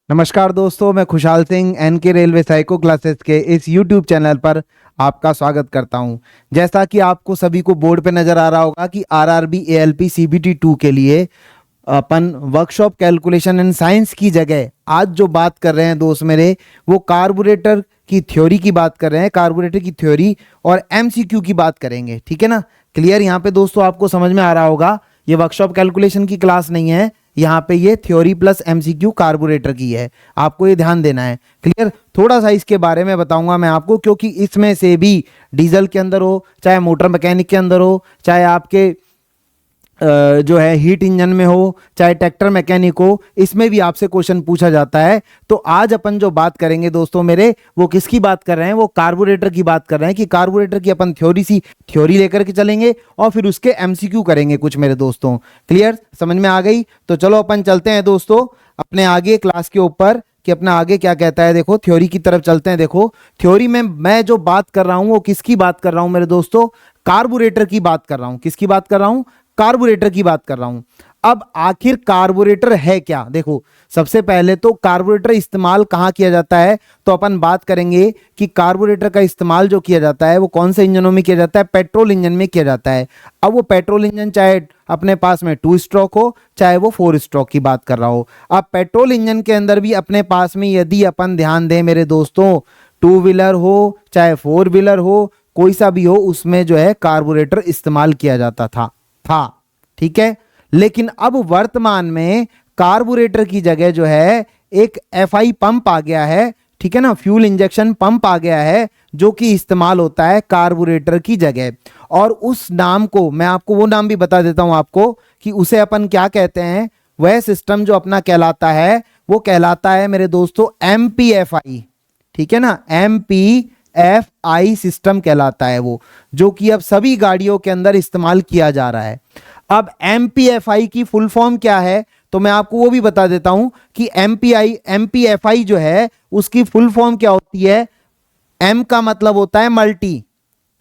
नमस्कार दोस्तों, मैं Khushhal Singh NK railway psycho classes के इस यूट्यूब चैनल पर आपका स्वागत करता हूं। जैसा कि आपको सभी को बोर्ड पे नज़र आ रहा होगा कि आरआरबी एएलपी सीबीटी 2 के लिए अपन वर्कशॉप कैलकुलेशन एंड साइंस की जगह आज जो बात कर रहे हैं दोस्त मेरे, वो कार्बोरेटर की थ्योरी की बात कर रहे हैं। कार्बोरेटर की थ्योरी और एमसीक्यू की बात करेंगे, ठीक है ना। क्लियर यहाँ पे दोस्तों आपको समझ में आ रहा होगा, ये वर्कशॉप कैलकुलेशन की क्लास नहीं है, यहाँ पे ये थ्योरी प्लस एमसीक्यू कार्बोरेटर की है, आपको ये ध्यान देना है। क्लियर। थोड़ा सा इसके बारे में बताऊंगा मैं आपको, क्योंकि इसमें से भी डीजल के अंदर हो, चाहे मोटर मैकेनिक के अंदर हो, चाहे आपके जो है हीट इंजन में हो, चाहे ट्रैक्टर मैकेनिक हो, इसमें भी आपसे क्वेश्चन पूछा जाता है। तो आज अपन जो बात करेंगे दोस्तों मेरे, वो किसकी बात कर रहे हैं, वो कार्बोरेटर की बात कर रहे हैं कि कार्बोरेटर की अपन थ्योरी लेकर के चलेंगे और फिर उसके एमसीक्यू करेंगे कुछ मेरे दोस्तों। क्लियर, समझ में आ गई। तो चलो अपन चलते हैं दोस्तों अपने आगे क्लास के ऊपर कि अपना आगे क्या कहता है। देखो थ्योरी की तरफ चलते हैं। देखो थ्योरी में मैं जो बात कर रहा हूं वो किसकी बात कर रहा हूं मेरे दोस्तों, कार्बोरेटर की बात कर रहा हूं। किसकी बात कर रहा हूं, कार्बोरेटर की बात कर रहा हूं। अब आखिर कार्बोरेटर है क्या, देखो सबसे पहले तो कार्बोरेटर इस्तेमाल कहां किया जाता है, तो अपन बात करेंगे कि कार्बोरेटर का इस्तेमाल जो किया जाता है वो कौन से इंजनों में किया जाता है, पेट्रोल इंजन में किया जाता है। अब वो पेट्रोल इंजन चाहे अपने पास में 2 स्ट्रोक हो, चाहे वो 4 स्ट्रोक की बात कर रहा हो। अब पेट्रोल इंजन के अंदर भी अपने पास में यदि अपन ध्यान दें मेरे दोस्तों, 2 व्हीलर हो चाहे 4 व्हीलर हो, कोई सा भी हो, उसमें जो है कार्बोरेटर इस्तेमाल किया जाता था। ठीक है। लेकिन अब वर्तमान में कार्बोरेटर की जगह जो है एक एफआई पंप आ गया है, ठीक है ना, फ्यूल इंजेक्शन पंप आ गया है, जो कि इस्तेमाल होता है कार्बोरेटर की जगह। और उस नाम को मैं आपको वो नाम भी बता देता हूं आपको कि उसे अपन क्या कहते हैं। वह सिस्टम जो अपना कहलाता है वो कहलाता है मेरे दोस्तों एमपीएफआई, ठीक है ना, एमपीएफआई सिस्टम कहलाता है वो, जो कि अब सभी गाड़ियों के अंदर इस्तेमाल किया जा रहा है। अब एमपीएफआई की फुल फॉर्म क्या है, तो मैं आपको वो भी बता देता हूं कि एमपीएफआई जो है उसकी फुल फॉर्म क्या होती है। एम का मतलब होता है मल्टी,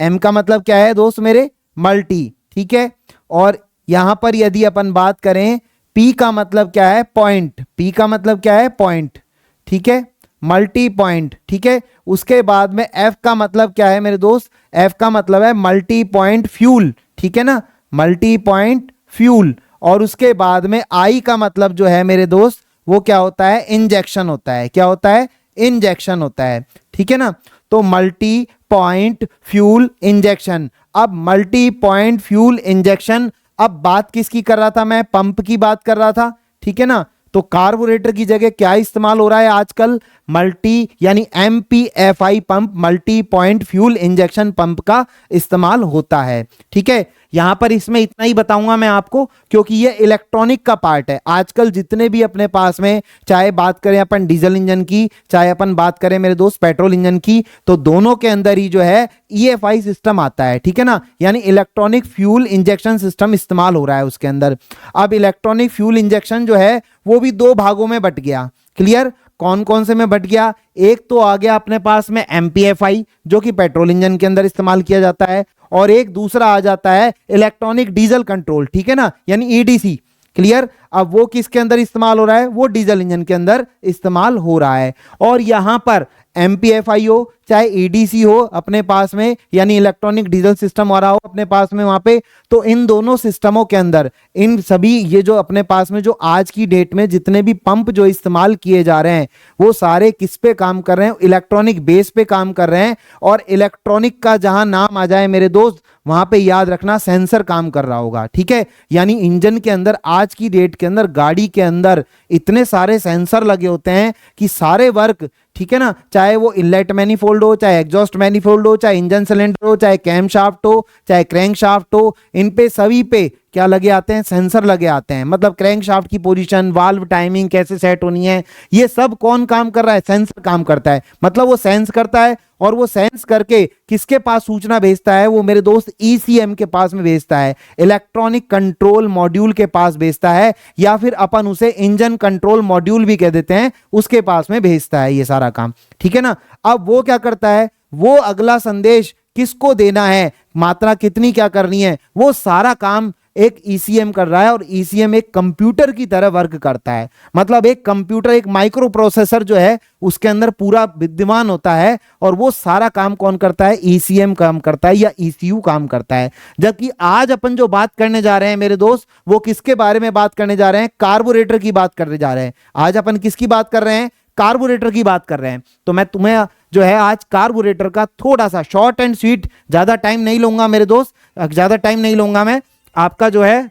एम का मतलब क्या है दोस्त मेरे, मल्टी, ठीक है। और यहां पर यदि अपन बात करें, पी का मतलब क्या है, पॉइंट, पी का मतलब क्या है, पॉइंट, ठीक है, मल्टी पॉइंट, ठीक है। उसके बाद में एफ का मतलब क्या है मेरे दोस्त, एफ का मतलब है मल्टी पॉइंट फ्यूल, ठीक है ना, मल्टी पॉइंट फ्यूल। और उसके बाद में आई का मतलब जो है मेरे दोस्त वो क्या होता है, इंजेक्शन होता है। क्या होता है, इंजेक्शन होता है, ठीक है ना। तो मल्टी पॉइंट फ्यूल इंजेक्शन। अब मल्टी पॉइंट फ्यूल इंजेक्शन, अब बात किसकी कर रहा था मैं, पंप की बात कर रहा था, ठीक है ना। तो कार्बोरेटर की जगह क्या इस्तेमाल हो रहा है आजकल, मल्टी यानी MPFI pump, multi point fuel injection pump का इस्तेमाल होता है, ठीक है। यहां पर इसमें इतना ही बताऊंगा मैं आपको, क्योंकि ये इलेक्ट्रॉनिक का पार्ट है। आजकल जितने भी अपने पास में, चाहे बात करें अपन डीजल इंजन की, चाहे अपन बात करें मेरे दोस्त पेट्रोल इंजन की, तो दोनों के अंदर ही जो है ईएफआई सिस्टम आता है, ठीक है ना, यानी इलेक्ट्रॉनिक फ्यूल इंजेक्शन सिस्टम इस्तेमाल हो रहा है उसके अंदर। अब इलेक्ट्रॉनिक फ्यूल इंजेक्शन जो है वो भी 2 भागों में बट गया। क्लियर, कौन कौन से में बट गया, एक तो आ गया अपने पास में एमपीएफआई जो कि पेट्रोल इंजन के अंदर इस्तेमाल किया जाता है, और एक दूसरा आ जाता है इलेक्ट्रॉनिक डीजल कंट्रोल, ठीक है ना, यानी ईडीसी। क्लियर, अब वो किसके अंदर इस्तेमाल हो रहा है, वो डीजल इंजन के अंदर इस्तेमाल हो रहा है। और यहां पर एमपीएफआई हो चाहे ईडीसी हो अपने पास में, यानी इलेक्ट्रॉनिक डीजल सिस्टम आ रहा हो अपने पास में वहां पे, तो इन दोनों सिस्टमों के अंदर इन सभी ये जो अपने पास में जो आज की डेट में जितने भी पंप जो इस्तेमाल किए जा रहे हैं वो सारे किस पे काम कर रहे हैं, इलेक्ट्रॉनिक बेस पे काम कर रहे हैं। और इलेक्ट्रॉनिक का जहां नाम आ जाए मेरे दोस्त, वहां पे याद रखना सेंसर काम कर रहा होगा, ठीक है। यानी इंजन के अंदर आज की डेट के अंदर, गाड़ी के अंदर इतने सारे सेंसर लगे होते हैं कि सारे वर्क, ठीक है ना, चाहे वो इनलेट मैनिफोल्ड हो, चाहे एग्जॉस्ट मैनिफोल्ड हो, चाहे इंजन सिलेंडर हो, चाहे कैम शाफ्ट हो, चाहे क्रैंक शाफ्ट हो, इन पे सभी पे क्या लगे आते हैं, सेंसर लगे आते हैं। मतलब क्रैंक शाफ्ट की पोजीशन, वाल्व टाइमिंग कैसे सेट होनी है, ये सब कौन काम कर रहा है, सेंसर काम करता है। मतलब वो सेंस करता है, और वो सेंस करके किसके पास सूचना भेजता है, वो मेरे दोस्त ईसीएम के पास में भेजता है, इलेक्ट्रॉनिक कंट्रोल मॉड्यूल के पास भेजता है, या फिर अपन उसे इंजन कंट्रोल मॉड्यूल भी कह देते हैं, उसके पास में भेजता है ये सारा काम, ठीक है ना। अब वो क्या करता है, वो अगला संदेश किसको देना है, मात्रा कितनी क्या करनी है, वो सारा काम एक ईसीएम कर रहा है, और ईसीएम एक कंप्यूटर की तरह वर्क करता है। मतलब एक कंप्यूटर, एक माइक्रो प्रोसेसर जो है उसके अंदर पूरा विद्यमान होता है, और वो सारा काम कौन करता है? ईसीएम काम करता है या ईसीयू काम करता है। जबकि आज अपन जो बात करने जा रहे हैं मेरे दोस्त, वो किसके बारे में बात करने जा रहे हैं? कार्बोरेटर की बात करने जा रहे हैं। आज अपन किसकी बात कर रहे हैं? कार्बोरेटर की बात कर रहे हैं। तो मैं तुम्हें जो है आज कार्बोरेटर का थोड़ा सा शॉर्ट एंड स्वीट, ज्यादा टाइम नहीं लूंगा मेरे दोस्त, ज्यादा टाइम नहीं लूंगा मैं आपका, जो है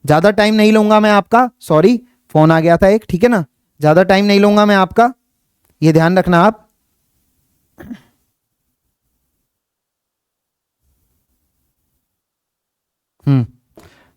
ज्यादा टाइम नहीं लूंगा मैं आपका, सॉरी फोन आ गया था एक, ठीक है ना, ज्यादा टाइम नहीं लूंगा मैं आपका, ये ध्यान रखना आप।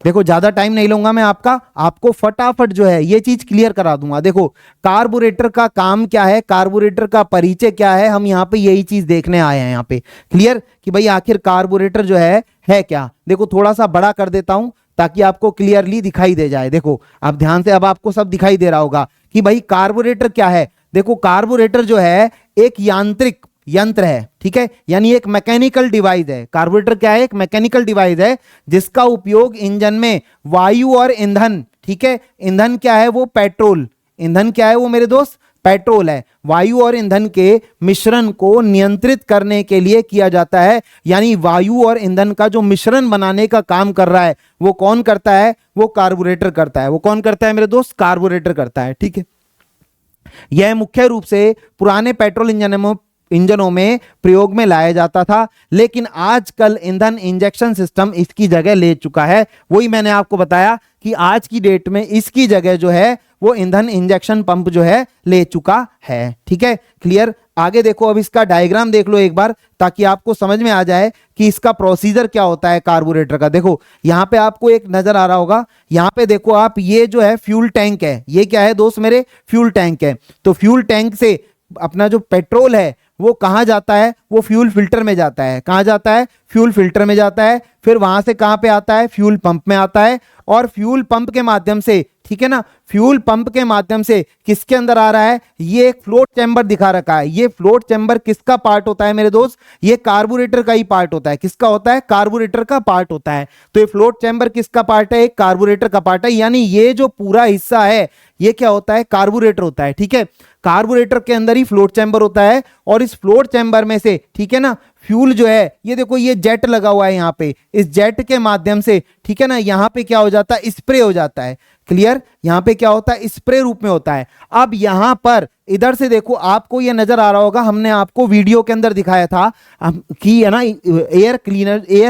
देखो ज्यादा टाइम नहीं लूंगा मैं आपका, आपको फटाफट जो है ये चीज क्लियर करा दूंगा। देखो कार्बोरेटर का काम क्या है, कार्बोरेटर का परिचय क्या है, हम यहाँ पे यही चीज देखने आए हैं यहाँ पे। क्लियर कि भाई आखिर कार्बोरेटर जो है क्या। देखो थोड़ा सा बड़ा कर देता हूं ताकि आपको क्लियरली दिखाई दे जाए। देखो आप ध्यान से, अब आपको सब दिखाई दे रहा होगा कि भाई कार्बोरेटर क्या है। देखो कार्बोरेटर जो है एक यांत्रिक यंत्र है, ठीक है, यानी एक मैकेनिकल डिवाइस है। कार्बोरेटर क्या है? एक मैकेनिकल डिवाइस है जिसका उपयोग इंजन में वायु और ईंधन, ठीक है, ईंधन क्या है? वो पेट्रोल। ईंधन क्या है वो मेरे दोस्त? पेट्रोल है। वायु और ईंधन के मिश्रण को नियंत्रित करने के लिए किया जाता है। यानी वायु और ईंधन का जो मिश्रण बनाने का काम कर रहा है वो कौन करता है? वो कार्बोरेटर करता है। वो कौन करता है मेरे दोस्त? कार्बोरेटर करता है, ठीक है। यह मुख्य रूप से पुराने पेट्रोल इंजनों में प्रयोग में लाया जाता था, लेकिन आजकल ईंधन इंजेक्शन सिस्टम इसकी जगह ले चुका है। वही मैंने आपको बताया कि आज की डेट में इसकी जगह जो है वो ईंधन इंजेक्शन पंप जो है ले चुका है, ठीक है। क्लियर? आगे देखो, अब इसका डायग्राम देख लो एक बार ताकि आपको समझ में आ जाए कि इसका प्रोसीजर क्या होता है कार्बोरेटर का। देखो यहां पे आपको एक नजर आ रहा होगा, यहां पे देखो आप, ये जो है फ्यूल टैंक है। ये क्या है दोस्त मेरे? फ्यूल टैंक है। तो फ्यूल टैंक से अपना जो पेट्रोल है वो कहां जाता है? वो फ्यूल फिल्टर में जाता है। कहां जाता है? फ्यूल फिल्टर में जाता है। फिर वहां से कहां पे आता है? फ्यूल पंप में आता है। और फ्यूल पंप के माध्यम से, ठीक है ना, फ्यूल पंप के माध्यम से किसके अंदर आ रहा है? ये एक फ्लोट चैम्बर दिखा रखा है। ये फ्लोट चैम्बर किसका पार्ट होता है मेरे दोस्त? ये कार्बोरेटर का ही पार्ट होता है। किसका होता है? कार्बोरेटर का पार्ट होता है। तो ये फ्लोट चैम्बर किसका पार्ट है? एक कार्बोरेटर का पार्ट है। यानी ये जो पूरा हिस्सा है ये क्या होता है? कार्बोरेटर होता है, ठीक है। कार्बोरेटर के अंदर ही फ्लोट चैम्बर होता है, और इस फ्लोट चैम्बर में से, ठीक है ना, फ्यूल जो है, ये देखो ये जेट लगा हुआ है यहाँ पे, इस जेट के माध्यम से, ठीक है ना, यहाँ पे क्या हो जाता है? स्प्रे हो जाता है। क्लियर? यहाँ पे क्या होता है? स्प्रे रूप में होता है। अब यहाँ पर इधर से देखो, आपको ये नजर आ रहा होगा, हमने आपको वीडियो के अंदर दिखाया था कि है ना, एयर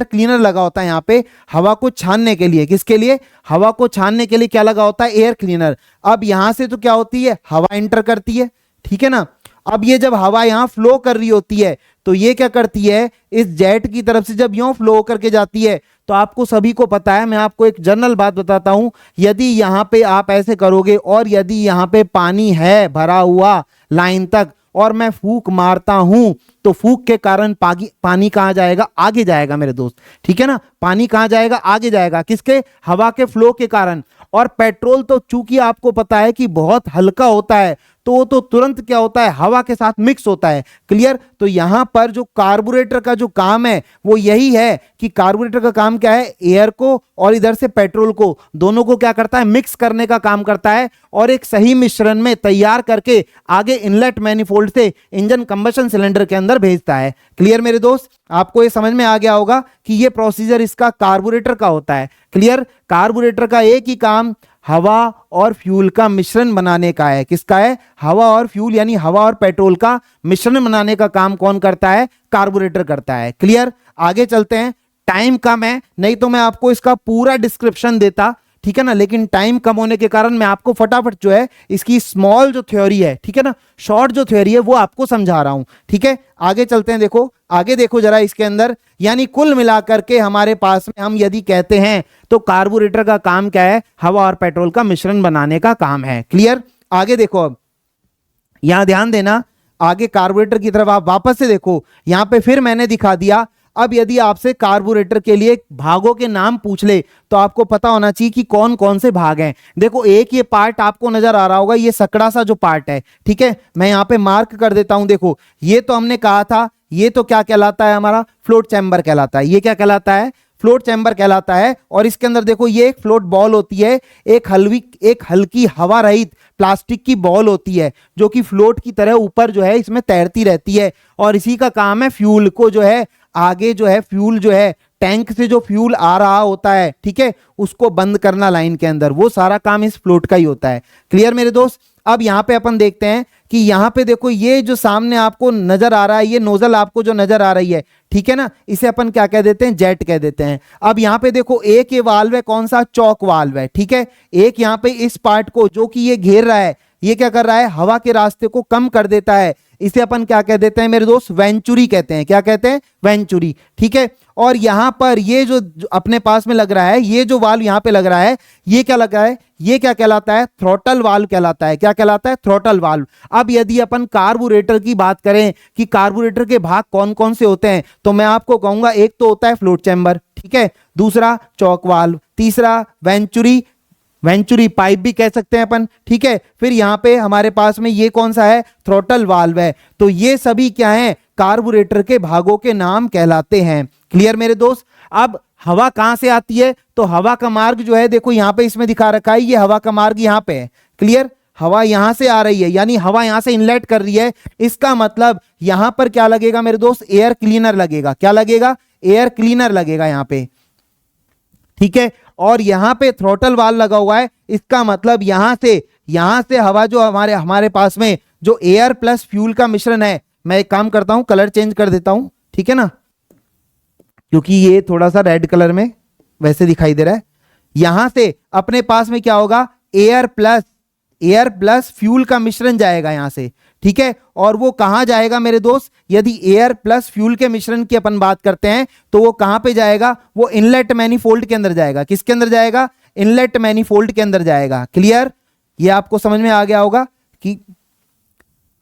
क्लीनर लगा होता है यहाँ पे हवा को छानने के लिए। किसके लिए? हवा को छानने के लिए क्या लगा होता है? Air cleaner. अब यहां से तो क्या होती है? हवा एंटर करती है, ठीक है ना। अब ये जब हवा यहां फ्लो कर रही होती है तो ये क्या करती है? इस जेट की तरफ से जब यूं फ्लो करके जाती है, तो आपको सभी को पता है, मैं आपको एक जनरल बात बताता हूं, यदि यहां पे आप ऐसे करोगे और यदि यहां पे पानी है भरा हुआ लाइन तक और मैं फूंक मारता हूं, तो फूंक के कारण पानी कहां जाएगा? आगे जाएगा मेरे दोस्त, ठीक है ना। पानी कहां जाएगा? आगे जाएगा। किसके? हवा के फ्लो के कारण। और पेट्रोल तो चूंकि आपको पता है कि बहुत हल्का होता है, तो तुरंत क्या होता है? हवा के साथ मिक्स होता है। क्लियर? तो यहां पर जो कार्बोरेटर का जो काम है वो यही है कि कार्बोरेटर का काम क्या है? एयर को और इधर से पेट्रोल को, दोनों को क्या करता है? मिक्स करने का काम करता है, और एक सही मिश्रण में तैयार करके आगे इनलेट मैनिफोल्ड से इंजन कंबशन सिलेंडर के अंदर भेजता है। क्लियर मेरे दोस्त? आपको ये समझ में आ गया होगा कि ये प्रोसीजर इसका कार्बोरेटर का होता है। क्लियर? कार्बोरेटर का एक ही काम हवा और फ्यूल का मिश्रण बनाने का है। किसका है? हवा और फ्यूल, यानी हवा और पेट्रोल का मिश्रण बनाने का काम कौन करता है? कार्बोरेटर करता है। क्लियर? आगे चलते हैं। टाइम कम है, नहीं तो मैं आपको इसका पूरा डिस्क्रिप्शन देता, ठीक है ना, लेकिन टाइम कम होने के कारण मैं आपको फटाफट जो है इसकी स्मॉल जो थ्योरी है, ठीक है ना, शॉर्ट जो थ्योरी है वो आपको समझा रहा हूं, ठीक है। आगे चलते हैं। देखो आगे देखो जरा इसके अंदर, यानी कुल मिलाकर के हमारे पास में हम यदि कहते हैं तो कार्बोरेटर का काम क्या है? हवा और पेट्रोल का मिश्रण बनाने का काम है। क्लियर? आगे देखो, अब यहां ध्यान देना, आगे कार्बोरेटर की तरफ आप वापस से देखो, यहां पे फिर मैंने दिखा दिया। अब यदि आपसे कार्बोरेटर के लिए भागों के नाम पूछ ले तो आपको पता होना चाहिए कि कौन कौन से भाग हैं। देखो एक ये पार्ट आपको नजर आ रहा होगा, ये सकड़ा सा जो पार्ट है, ठीक है, मैं यहां पे मार्क कर देता हूं। देखो ये तो हमने कहा था ये तो क्या कहलाता है, हमारा फ्लोट चैम्बर कहलाता है। ये क्या कहलाता है, फ्लोट चैम्बर कहलाता है। और इसके अंदर देखो ये एक फ्लोट बॉल होती है, एक हल्की हवा रहित प्लास्टिक की बॉल होती है जो कि फ्लोट की तरह ऊपर जो है इसमें तैरती रहती है। और इसी का काम है फ्यूल को जो है आगे जो है फ्यूल जो है टैंक से जो फ्यूल आ रहा होता है, ठीक है, उसको बंद करना लाइन के अंदर, वो सारा काम इस फ्लोट का ही होता है। क्लियर मेरे दोस्त। अब यहां पे अपन देखते हैं कि यहां पे देखो ये जो सामने आपको नजर आ रहा है, ये नोजल आपको जो नजर आ रही है, ठीक है ना, इसे अपन क्या कह देते हैं, जेट कह देते हैं। अब यहां पे देखो एक ये वाल्व है, कौन सा, चौक वाल्व है, ठीक है। एक यहां पे इस पार्ट को जो कि ये घेर रहा है, ये क्या कर रहा है, हवा के रास्ते को कम कर देता है। इसे अपन क्या कह देते हैं मेरे दोस्त, वेंचुरी कहते हैं। क्या कहते हैं, वेंचुरी, ठीक है। और यहां पर ये जो अपने पास में लग रहा है, ये जो वाल्व यहां पे लग रहा है, ये क्या लगा है, ये क्या कहलाता है, थ्रॉटल वाल्व कहलाता है। क्या कहलाता है, थ्रॉटल वाल्व। अब यदि अपन कार्बोरेटर की बात करें कि कार्बोरेटर के भाग कौन कौन से होते हैं, तो मैं आपको कहूंगा एक तो होता है फ्लोट चैम्बर, ठीक है, दूसरा चौक वाल्व, तीसरा वेंचुरी पाइप भी कह सकते हैं अपन, ठीक है। फिर यहां पे हमारे पास में ये कौन सा है, थ्रॉटल वाल्व है। तो ये सभी क्या है, कार्बोरेटर के भागों के नाम कहलाते हैं। क्लियर मेरे दोस्त। अब हवा कहां से आती है, तो हवा का मार्ग जो है देखो यहां पे इसमें दिखा रखा है, ये हवा का मार्ग यहां पे है। क्लियर, हवा यहां से आ रही है, यानी हवा यहां से इनलेट कर रही है। इसका मतलब यहां पर क्या लगेगा मेरे दोस्त, एयर क्लीनर लगेगा। क्या लगेगा, एयर क्लीनर लगेगा यहां पे, ठीक है। और यहां पे थ्रॉटल वाल्व लगा हुआ है, इसका मतलब यहां से हवा जो हमारे पास में जो एयर प्लस फ्यूल का मिश्रण है, मैं एक काम करता हूं, कलर चेंज कर देता हूं, ठीक है ना, क्योंकि ये थोड़ा सा रेड कलर में वैसे दिखाई दे रहा है। यहां से अपने पास में क्या होगा, एयर प्लस फ्यूल का मिश्रण जाएगा यहां से, ठीक है। और वो कहां जाएगा मेरे दोस्त, यदि एयर प्लस फ्यूल के मिश्रण की अपन बात करते हैं तो वो कहां पे जाएगा, वो इनलेट मैनिफोल्ड के अंदर जाएगा। किसके अंदर जाएगा, इनलेट मैनिफोल्ड के अंदर जाएगा। क्लियर, ये आपको समझ में आ गया होगा कि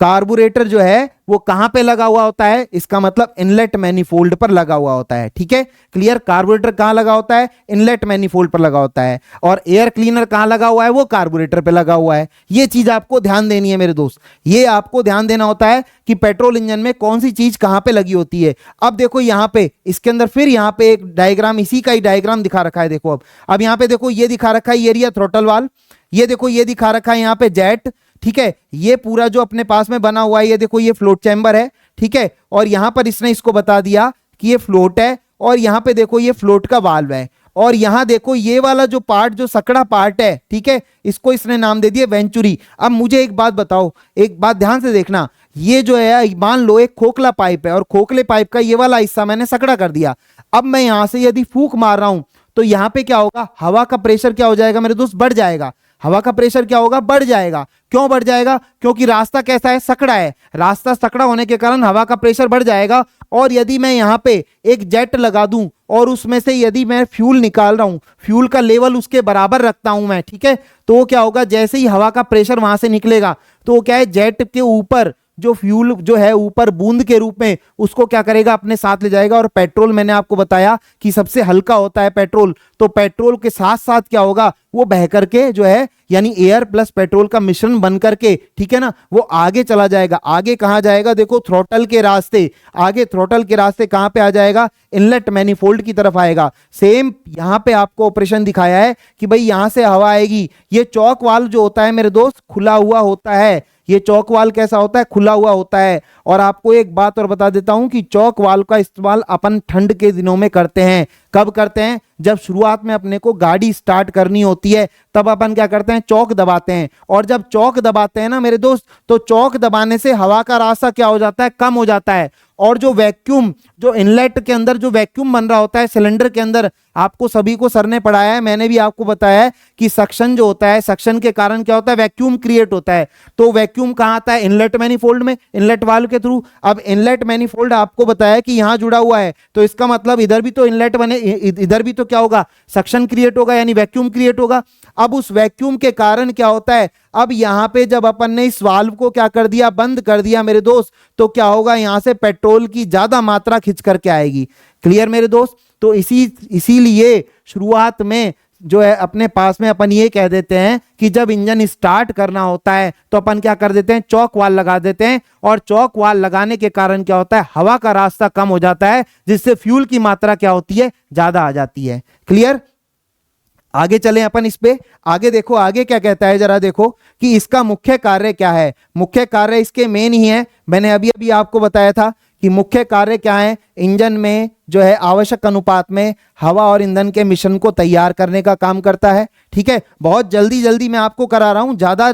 कार्बोरेटर जो है वो कहां पे लगा हुआ होता है, इसका मतलब इनलेट मैनिफोल्ड पर लगा हुआ होता है, ठीक है। क्लियर, कार्बोरेटर कहां लगा होता है, इनलेट मैनिफोल्ड पर लगा होता है। और एयर क्लीनर कहां लगा हुआ है, वो कार्बोरेटर पे लगा हुआ है। ये चीज आपको ध्यान देनी है मेरे दोस्त, ये आपको ध्यान देना होता है कि पेट्रोल इंजन में कौन सी चीज कहां पे लगी होती है। अब देखो यहां पे इसके अंदर फिर यहां पे एक डायग्राम, इसी का ही डायग्राम दिखा रखा है। देखो अब यहां पे देखो ये दिखा रखा है एरिया थ्रॉटल वाल्व, ये देखो ये दिखा रखा है यहां पे जेट, ठीक है। ये पूरा जो अपने पास में बना हुआ है, ये देखो ये फ्लोट चैम्बर है, ठीक है। और यहां पर इसने इसको बता दिया कि ये फ्लोट है, और यहां पे देखो ये फ्लोट का वाल्व है। और यहां देखो ये वाला जो पार्ट, जो सकड़ा पार्ट है, ठीक है, इसको इसने नाम दे दिया वेंचुरी। अब मुझे एक बात बताओ, एक बात ध्यान से देखना, ये जो है मान लो एक खोखला पाइप है, और खोखले पाइप का ये वाला हिस्सा मैंने सकड़ा कर दिया। अब मैं यहां से यदि फूंक मार रहा हूं तो यहां पे क्या होगा, हवा का प्रेशर क्या हो जाएगा मेरे दोस्त, बढ़ जाएगा। हवा का प्रेशर क्या होगा, बढ़ जाएगा। क्यों बढ़ जाएगा, क्योंकि रास्ता कैसा है, सकड़ा है। रास्ता सकड़ा होने के कारण हवा का प्रेशर बढ़ जाएगा। और यदि मैं यहां पे एक जेट लगा दूं और उसमें से यदि मैं फ्यूल निकाल रहा हूं, फ्यूल का लेवल उसके बराबर रखता हूं मैं, ठीक है, तो वो क्या होगा, जैसे ही हवा का प्रेशर वहां से निकलेगा तो वो क्या है, जेट के ऊपर जो फ्यूल जो है ऊपर बूंद के रूप में उसको क्या करेगा, अपने साथ ले जाएगा। और पेट्रोल मैंने आपको बताया कि सबसे हल्का होता है पेट्रोल, तो पेट्रोल के साथ साथ क्या होगा, वो बह करके जो है, यानी एयर प्लस पेट्रोल का मिश्रण बन करके, ठीक है ना, वो आगे चला जाएगा। आगे कहां जाएगा, देखो थ्रॉटल के रास्ते, आगे थ्रॉटल के रास्ते कहां पे आ जाएगा, इनलेट मैनिफोल्ड की तरफ आएगा। सेम यहां पे आपको ऑपरेशन दिखाया है कि भाई यहां से हवा आएगी। ये चौक वाल्व जो होता है मेरे दोस्त, खुला हुआ होता है। ये चौक वाल्व कैसा होता है, खुला हुआ होता है। और आपको एक बात और बता देता हूं कि चौक वाल्व का इस्तेमाल अपन ठंड के दिनों में करते हैं। कब करते हैं, जब शुरुआत में अपने को गाड़ी स्टार्ट करनी होती है, तब अपन क्या करते हैं, चौक दबाते हैं। और जब चौक दबाते हैं ना मेरे दोस्त, तो चौक दबाने से हवा का रास्ता क्या हो जाता है, कम हो जाता है। और जो वैक्यूम, जो इनलेट के अंदर जो वैक्यूम बन रहा होता है सिलेंडर के अंदर, आपको सभी को सर ने पढ़ाया है, मैंने भी आपको बताया है कि सक्शन जो होता है, सक्शन के कारण क्या होता है, वैक्यूम क्रिएट होता है। तो वैक्यूम कहां आता है, इनलेट मैनिफोल्ड में, इनलेट वाल्व के थ्रू। अब इनलेट मैनिफोल्ड आपको बताया कि यहां जुड़ा हुआ है, तो इसका मतलब इधर भी तो इनलेट बने, इधर भी तो क्या होगा, सक्शन क्रिएट होगा, यानी वैक्यूम क्रिएट होगा। अब उस वैक्यूम के कारण क्या होता है, अब यहां पे जब अपन ने इस वाल्व को क्या कर दिया, बंद कर दिया मेरे दोस्त, तो क्या होगा, यहां से पेट्रोल की ज्यादा मात्रा खिंच करके आएगी। क्लियर मेरे दोस्त। तो इसीलिए शुरुआत में जो है अपने पास में अपन ये कह देते हैं कि जब इंजन स्टार्ट करना होता है तो अपन क्या कर देते हैं, चौक वाल लगा देते हैं, और चौक वाल लगाने के कारण क्या होता है, हवा का रास्ता कम हो जाता है, जिससे फ्यूल की मात्रा क्या होती है, ज्यादा आ जाती है। क्लियर? आगे चलें अपन इस पे, आगे देखो आगे क्या कहता है, जरा देखो कि इसका मुख्य कार्य क्या है। मुख्य कार्य इसके मेन ही है, मैंने अभी अभी आपको बताया था कि मुख्य कार्य क्या है, इंजन में जो है आवश्यक अनुपात में हवा और ईंधन के मिश्रण को तैयार करने का काम करता है। ठीक है, बहुत जल्दी जल्दी मैं आपको करा रहा हूं, ज्यादा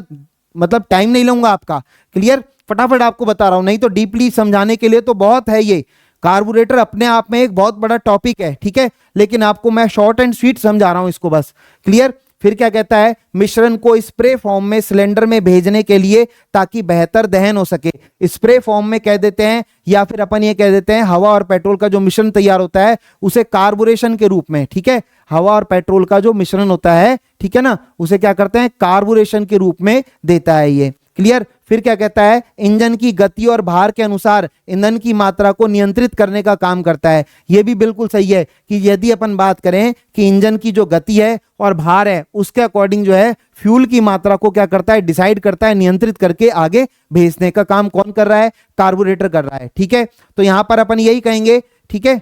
मतलब टाइम नहीं लूंगा आपका। क्लियर? फटाफट आपको बता रहा हूं, नहीं तो डीपली समझाने के लिए तो बहुत है ये। कार्बोरेटर अपने आप में एक बहुत बड़ा टॉपिक है, ठीक है, लेकिन आपको मैं शॉर्ट एंड स्वीट समझा रहा हूं इसको बस। क्लियर? फिर क्या कहता है, मिश्रण को स्प्रे फॉर्म में सिलेंडर में भेजने के लिए ताकि बेहतर दहन हो सके। स्प्रे फॉर्म में कह देते हैं, या फिर अपन ये कह देते हैं हवा और पेट्रोल का जो मिश्रण तैयार होता है उसे कार्बोरेशन के रूप में, ठीक है, हवा और पेट्रोल का जो मिश्रण होता है, ठीक है ना, उसे क्या करते हैं, कार्बोरेशन के रूप में देता है ये। क्लियर? फिर क्या कहता है, इंजन की गति और भार के अनुसार ईंधन की मात्रा को नियंत्रित करने का काम करता है। यह भी बिल्कुल सही है कि यदि अपन बात करें कि इंजन की जो गति है और भार है उसके अकॉर्डिंग जो है फ्यूल की मात्रा को क्या करता है, डिसाइड करता है, नियंत्रित करके आगे भेजने का काम कौन कर रहा है, कार्बोरेटर कर रहा है। ठीक है, तो यहां पर अपन यही कहेंगे, ठीक है,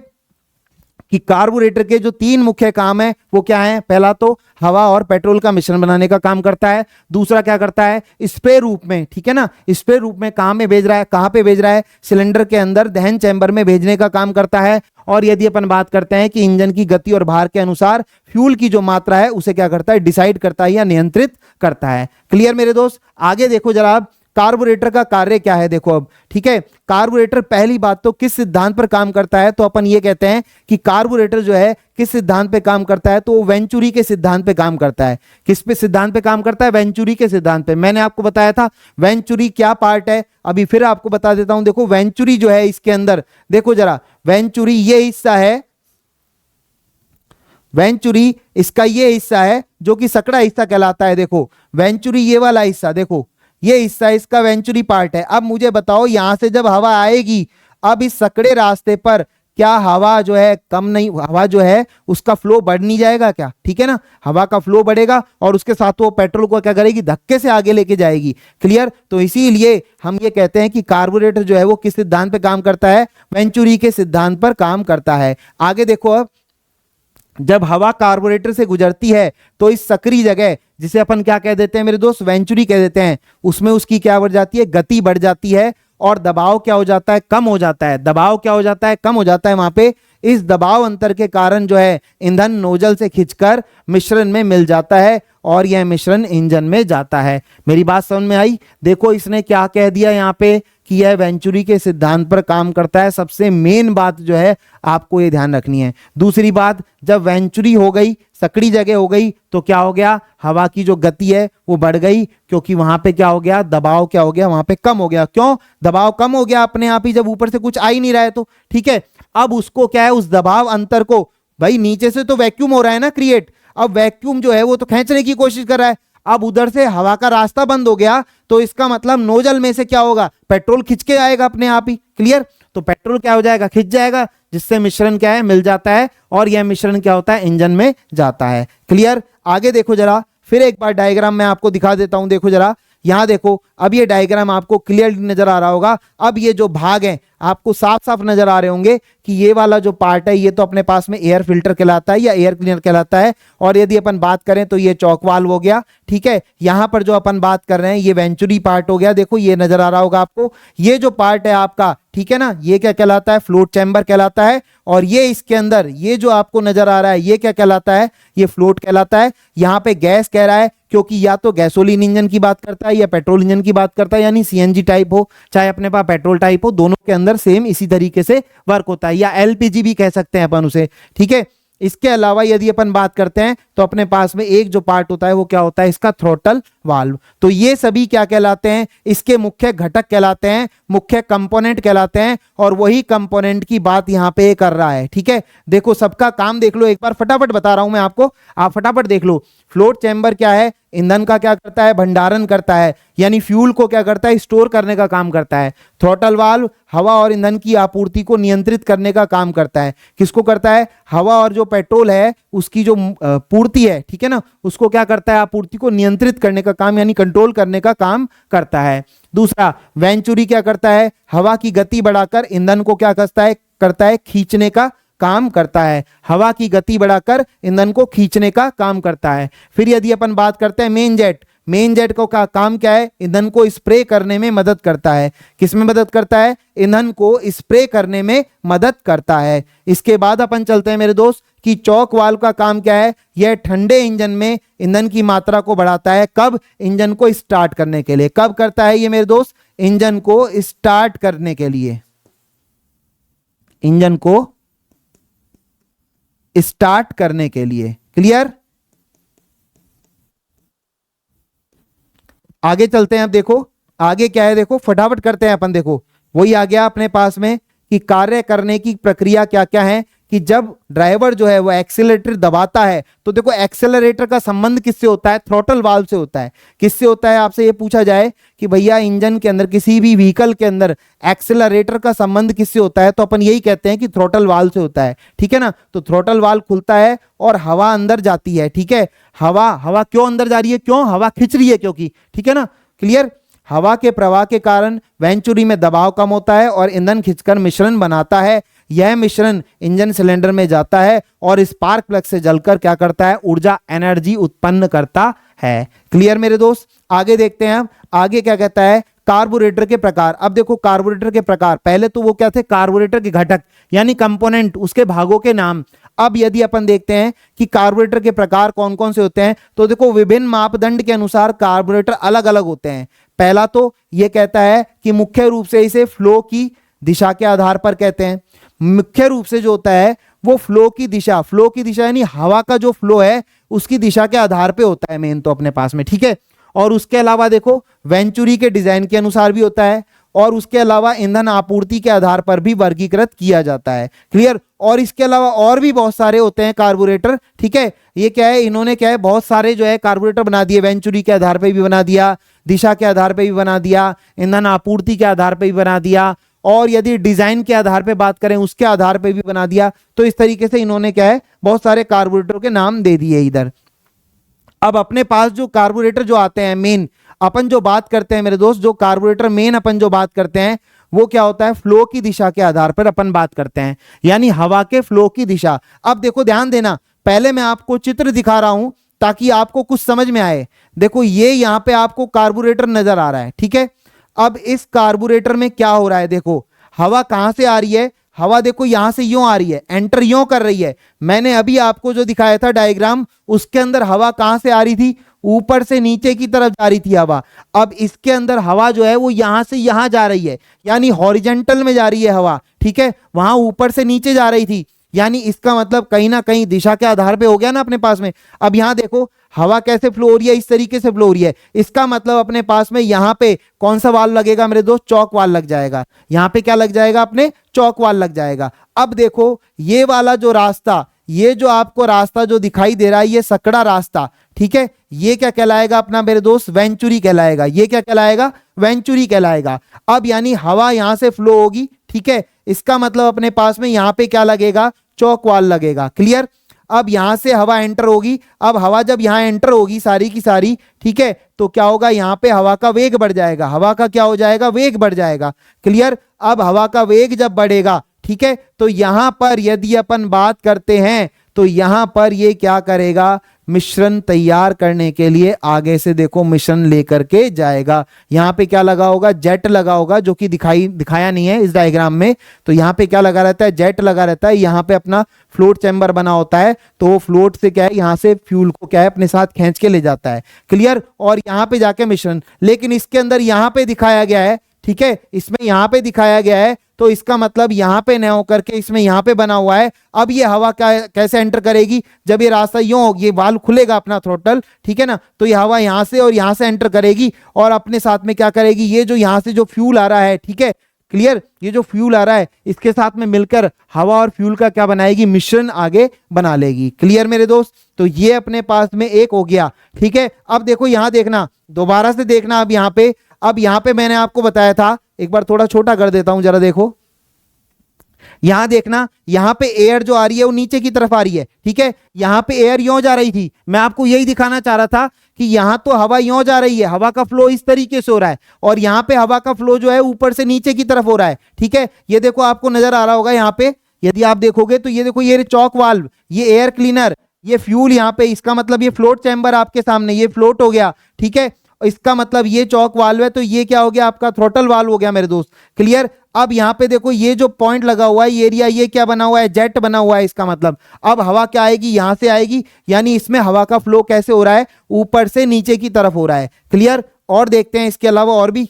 कि कार्बोरेटर के जो तीन मुख्य काम है वो क्या है, पहला तो हवा और पेट्रोल का मिश्रण बनाने का काम करता है, दूसरा क्या करता है, स्प्रे रूप में, ठीक है ना, स्प्रे रूप में कहां में भेज रहा है, कहां पे भेज रहा है, सिलेंडर के अंदर दहन चैम्बर में भेजने का काम करता है। और यदि अपन बात करते हैं कि इंजन की गति और भार के अनुसार फ्यूल की जो मात्रा है उसे क्या करता है, डिसाइड करता है या नियंत्रित करता है। क्लियर मेरे दोस्त? आगे देखो जरा आप, कार्बोरेटर का कार्य क्या है, देखो अब, ठीक है, कार्बोरेटर पहली बात तो किस सिद्धांत पर काम करता है, तो अपन ये कहते हैं कि कार्बोरेटर जो है किस सिद्धांत पे काम करता है, तो वो वेंचुरी के सिद्धांत पे काम करता है। किस पे सिद्धांत पे काम करता है, वेंचुरी के सिद्धांत पे। मैंने आपको बताया था वेंचुरी क्या पार्ट है, अभी फिर आपको बता देता हूं। देखो वेंचुरी जो है इसके अंदर, देखो जरा, वेंचुरी ये हिस्सा है, वेंचुरी इसका ये हिस्सा है जो कि सकड़ा हिस्सा कहलाता है। देखो वेंचुरी ये वाला हिस्सा, देखो ये हिस्सा इसका वेंचुरी पार्ट है। अब मुझे बताओ यहां से जब हवा आएगी, अब इस सकड़े रास्ते पर क्या हवा जो है कम नहीं, हवा जो है उसका फ्लो बढ़ नहीं जाएगा क्या, ठीक है ना, हवा का फ्लो बढ़ेगा और उसके साथ वो पेट्रोल को क्या करेगी, धक्के से आगे लेके जाएगी। क्लियर? तो इसीलिए हम ये कहते हैं कि कार्बोरेटर जो है वो किस सिद्धांत पे काम करता है, वेंचुरी के सिद्धांत पर काम करता है। आगे देखो अब, जब हवा कार्बोरेटर से गुजरती है तो इस सकरी जगह, जिसे अपन क्या कह देते हैं मेरे दोस्त, वेंचुरी कह देते हैं, उसमें उसकी क्या बढ़ जाती है, गति बढ़ जाती है और दबाव क्या हो जाता है, कम हो जाता है। दबाव क्या हो जाता है, कम हो जाता है वहां पे। इस दबाव अंतर के कारण जो है ईंधन नोजल से खिंचकर मिश्रण में मिल जाता है और यह मिश्रण इंजन में जाता है। मेरी बात समझ में आई? देखो इसने क्या कह दिया यहाँ पे कि यह वेंचुरी के सिद्धांत पर काम करता है। सबसे मेन बात जो है आपको ये ध्यान रखनी है। दूसरी बात, जब वेंचुरी हो गई, सकड़ी जगह हो गई, तो क्या हो गया, हवा की जो गति है वो बढ़ गई, क्योंकि वहां पे क्या हो गया, दबाव क्या हो गया, वहां पे कम हो गया। क्यों? दबाव कम हो गया अपने आप ही, जब ऊपर से कुछ आ ही नहीं रहा है तो, ठीक है। अब उसको क्या है, उस दबाव अंतर को, भाई नीचे से तो वैक्यूम हो रहा है ना क्रिएट, अब वैक्यूम जो है वो तो खींचने की कोशिश कर रहा है। अब उधर से हवा का रास्ता बंद हो गया तो इसका मतलब नोजल में से क्या होगा, पेट्रोल खिंच के आएगा अपने आप ही। क्लियर? तो पेट्रोल क्या हो जाएगा, खिंच जाएगा, जिससे मिश्रण क्या है, मिल जाता है और यह मिश्रण क्या होता है, इंजन में जाता है। क्लियर? आगे देखो जरा, फिर एक बार डायग्राम मैं आपको दिखा देता हूं। देखो जरा, यहां देखो, अब ये डायग्राम आपको क्लियरली नजर आ रहा होगा। अब ये जो भाग हैं आपको साफ साफ नजर आ रहे होंगे कि ये वाला जो पार्ट है ये तो अपने पास में एयर फिल्टर कहलाता है या एयर क्लीनर कहलाता है, और यदि अपन बात करें तो ये चौक वाल्व हो गया। ठीक है, यहां पर जो अपन बात कर रहे हैं ये वेंचुरी पार्ट हो गया। देखो ये नजर आ रहा होगा आपको, ये जो पार्ट है आपका, ठीक है ना, ये क्या कहलाता है, फ्लोट चैम्बर कहलाता है। और ये इसके अंदर ये जो आपको नजर आ रहा है ये क्या कहलाता है, ये फ्लोट कहलाता है। यहां पे गैस कह रहा है क्योंकि या तो गैसोलीन इंजन की बात करता है या पेट्रोल इंजन की बात करता है, यानी सीएनजी टाइप हो चाहे अपने पास पेट्रोल टाइप हो, दोनों के अंदर सेम इसी तरीके से वर्क होता है, या एलपीजी भी कह सकते हैं अपन उसे। ठीक है, इसके अलावा यदि अपन बात करते हैं तो अपने पास में एक जो पार्ट होता है वो क्या होता है, इसका थ्रोटल वाल्व। तो ये सभी क्या कहलाते हैं, इसके मुख्य घटक कहलाते हैं, मुख्य कंपोनेंट कहलाते हैं, और वही कंपोनेंट की बात यहां पे कर रहा है। ठीक है, देखो सबका काम देख लो एक बार, फटाफट बता रहा हूं मैं आपको, आप फटाफट देख लो। फ्लोट चैम्बर क्या है, ईंधन का क्या करता है, भंडारण करता है, यानी फ्यूल को क्या करता है, स्टोर करने का काम करता है। थ्रॉटल वाल्व हवा और ईंधन की आपूर्ति को नियंत्रित करने का काम करता है। किसको करता है, हवा और जो पेट्रोल है उसकी जो पूर्ति है, ठीक है ना, उसको क्या करता है, आपूर्ति को नियंत्रित करने का काम यानी कंट्रोल करने का काम करता है। दूसरा, वेंचुरी क्या करता है, हवा की गति बढ़ाकर ईंधन को क्या करता है, खींचने का काम करता है। हवा की गति बढ़ाकर ईंधन को खींचने का काम करता है। फिर यदि अपन बात करते हैं मेन जेट को का काम क्या है, ईंधन को स्प्रे करने में मदद करता है। किसमें मदद करता है, ईंधन को स्प्रे करने में मदद करता है। इसके बाद अपन चलते हैं मेरे दोस्त कि चौक वाल्व का काम क्या है, यह ठंडे इंजन में ईंधन की मात्रा को बढ़ाता है। कब, इंजन को स्टार्ट करने के लिए। कब करता है ये मेरे दोस्त, इंजन को स्टार्ट करने के लिए, इंजन को स्टार्ट करने के लिए। क्लियर, आगे चलते हैं। अब देखो आगे क्या है, देखो फटाफट करते हैं अपन। देखो वही आ गया अपने पास में कि कार्य करने की प्रक्रिया क्या क्या है, कि जब ड्राइवर जो है वो एक्सीलरेटर दबाता है तो देखो एक्सेलरेटर का संबंध किससे होता है, थ्रॉटल वाल्व से होता है। किससे होता है, आपसे ये पूछा जाए कि भैया इंजन के अंदर किसी भी व्हीकल के अंदर एक्सेलरेटर का संबंध किससे होता है, तो अपन यही कहते हैं कि थ्रॉटल वाल्व से होता है। ठीक है ना, तो थ्रॉटल वाल्व खुलता है और हवा अंदर जाती है। ठीक है, हवा क्यों अंदर जा रही है, क्यों, हवा खिंच रही है क्योंकि। ठीक है ना, क्लियर। हवा के प्रवाह के कारण वेंचुरी में दबाव कम होता है और ईंधन खिंचकर मिश्रण बनाता है। यह मिश्रण इंजन सिलेंडर में जाता है और स्पार्क प्लग से जलकर क्या करता है, ऊर्जा एनर्जी उत्पन्न करता है। क्लियर मेरे दोस्त, आगे देखते हैं। अब आगे क्या कहता है, कार्बोरेटर के प्रकार। अब देखो कार्बोरेटर के प्रकार, पहले तो वो क्या थे, कार्बोरेटर के घटक यानी कंपोनेंट, उसके भागों के नाम। अब यदि अपन देखते हैं कि कार्बोरेटर के प्रकार कौन कौन से होते हैं, तो देखो विभिन्न मापदंड के अनुसार कार्बोरेटर अलग अलग होते हैं। पहला तो ये कहता है कि मुख्य रूप से इसे फ्लो की दिशा के आधार पर कहते हैं। मुख्य रूप से जो होता है वो फ्लो की दिशा यानी हवा का जो फ्लो है उसकी दिशा के आधार पे होता है मेन तो अपने पास में। ठीक है, और उसके अलावा देखो वेंचुरी के डिजाइन के अनुसार भी होता है और उसके अलावा ईंधन आपूर्ति के आधार पर भी वर्गीकृत किया जाता है। क्लियर, और इसके अलावा और भी बहुत सारे होते हैं कार्बोरेटर। ठीक है, ये क्या है, इन्होंने क्या है बहुत सारे जो है कार्बोरेटर बना दिए, वेंचुरी के आधार पर भी बना दिया, दिशा के आधार पर भी बना दिया, ईंधन आपूर्ति के आधार पर भी बना दिया, और यदि डिजाइन के आधार पे बात करें उसके आधार पे भी बना दिया। तो इस तरीके से इन्होंने क्या है बहुत सारे कार्बोरेटर के नाम दे दिए इधर। अब अपने पास जो कार्बोरेटर जो आते हैं मेन, अपन जो बात करते हैं मेरे दोस्त, जो कार्बोरेटर मेन अपन जो बात करते हैं वो क्या होता है, फ्लो की दिशा के आधार पर अपन बात करते हैं, यानी हवा के फ्लो की दिशा। अब देखो ध्यान देना, पहले मैं आपको चित्र दिखा रहा हूं ताकि आपको कुछ समझ में आए। देखो ये यहां पे आपको कार्बोरेटर नजर आ रहा है। ठीक है, अब इस कार्बोरेटर में क्या हो रहा है, देखो हवा कहां से आ रही है, हवा देखो यहां से यूं आ रही है, एंटर यूं कर रही है। मैंने अभी आपको जो दिखाया था डायग्राम, उसके अंदर हवा कहां से आ रही थी, ऊपर से नीचे की तरफ जा रही थी हवा। अब इसके अंदर हवा जो है वो यहां से यहां जा रही है, यानी हॉरिजेंटल में जा रही है हवा। ठीक है, वहां ऊपर से नीचे जा रही थी, यानी इसका मतलब कहीं ना कहीं दिशा के आधार पे हो गया ना अपने पास में। अब यहां देखो हवा कैसे फ्लो हो रही है, इस तरीके से फ्लो हो रही है। इसका मतलब अपने पास में यहां पे कौन सा वाल्व लगेगा मेरे दोस्त, चौक वाल्व लग जाएगा। यहां पे क्या लग जाएगा, अपने चौक वाल्व लग जाएगा। अब देखो ये वाला जो रास्ता, ये जो आपको रास्ता जो दिखाई दे रहा है, ये सकड़ा रास्ता। ठीक है, ये क्या कहलाएगा अपना मेरे दोस्त, वेंचुरी कहलाएगा। ये क्या कहलाएगा, वेंचुरी कहलाएगा। अब यानी हवा यहां से फ्लो होगी। ठीक है, इसका मतलब अपने पास में यहां पे क्या लगेगा, चौक वाल्व लगेगा। क्लियर, अब यहां से हवा एंटर होगी। अब हवा जब यहां एंटर होगी सारी की सारी, ठीक है, तो क्या होगा, यहां पे हवा का वेग बढ़ जाएगा। हवा का क्या हो जाएगा, वेग बढ़ जाएगा। क्लियर, अब हवा का वेग जब बढ़ेगा, ठीक है, तो यहां पर यदि अपन बात करते हैं तो यहां पर ये क्या करेगा, मिश्रण तैयार करने के लिए आगे से देखो मिश्रण लेकर के जाएगा। यहां पे क्या लगा होगा, जेट लगा होगा, जो कि दिखाया नहीं है इस डायग्राम में। तो यहां पे क्या लगा रहता है, जेट लगा रहता है। यहां पे अपना फ्लोट चैम्बर बना होता है, तो वो फ्लोट से क्या है, यहां से फ्यूल को क्या है अपने साथ खींच के ले जाता है। क्लियर, और यहां पे जाके मिश्रण, लेकिन इसके अंदर यहां पे दिखाया गया है, ठीक है, इसमें यहां पे दिखाया गया है, तो इसका मतलब यहां पे न होकर के इसमें यहां पे बना हुआ है। अब ये हवा कैसे एंटर करेगी, जब ये रास्ता यूं होगी, ये वाल्व खुलेगा अपना थ्रोटल, ठीक है ना, तो ये हवा यहां से और यहां से एंटर करेगी और अपने साथ में क्या करेगी, ये जो यहां से जो फ्यूल आ रहा है, ठीक है, क्लियर। ये जो फ्यूल आ रहा है इसके साथ में मिलकर हवा और फ्यूल का क्या बनाएगी, मिश्रण आगे बना लेगी। क्लियर मेरे दोस्त। तो ये अपने पास में एक हो गया, ठीक है। अब देखो यहां देखना, दोबारा से देखना। अब यहां पे मैंने आपको बताया था, एक बार थोड़ा छोटा कर देता हूं, जरा देखो। यहां देखना, यहां पे एयर जो आ रही है वो नीचे की तरफ आ रही है, ठीक है। यहां पे एयर यों जा रही थी, मैं आपको यही दिखाना चाह रहा था कि यहां तो हवा यों जा रही है, हवा का फ्लो इस तरीके से हो रहा है, और यहां पे हवा का फ्लो जो है ऊपर से नीचे की तरफ हो रहा है, ठीक है। ये देखो आपको नजर आ रहा होगा यहां पे, यदि आप देखोगे तो ये देखो, ये चॉक वाल्व, ये एयर क्लीनर, ये फ्यूल यहां पे, इसका मतलब ये फ्लोट चैम्बर आपके सामने, ये फ्लोट हो गया, ठीक है। इसका मतलब ये चॉक वाल्व है, तो ये क्या हो गया, आपका थ्रोटल वाल्व हो गया मेरे दोस्त। क्लियर। अब यहां पे देखो ये जो पॉइंट लगा हुआ है, ये एरिया, ये क्या बना हुआ है, जेट बना हुआ है। इसका मतलब अब हवा क्या आएगी, यहां से आएगी, यानी इसमें हवा का फ्लो कैसे हो रहा है, ऊपर से नीचे की तरफ हो रहा है। क्लियर। और देखते हैं इसके अलावा और भी।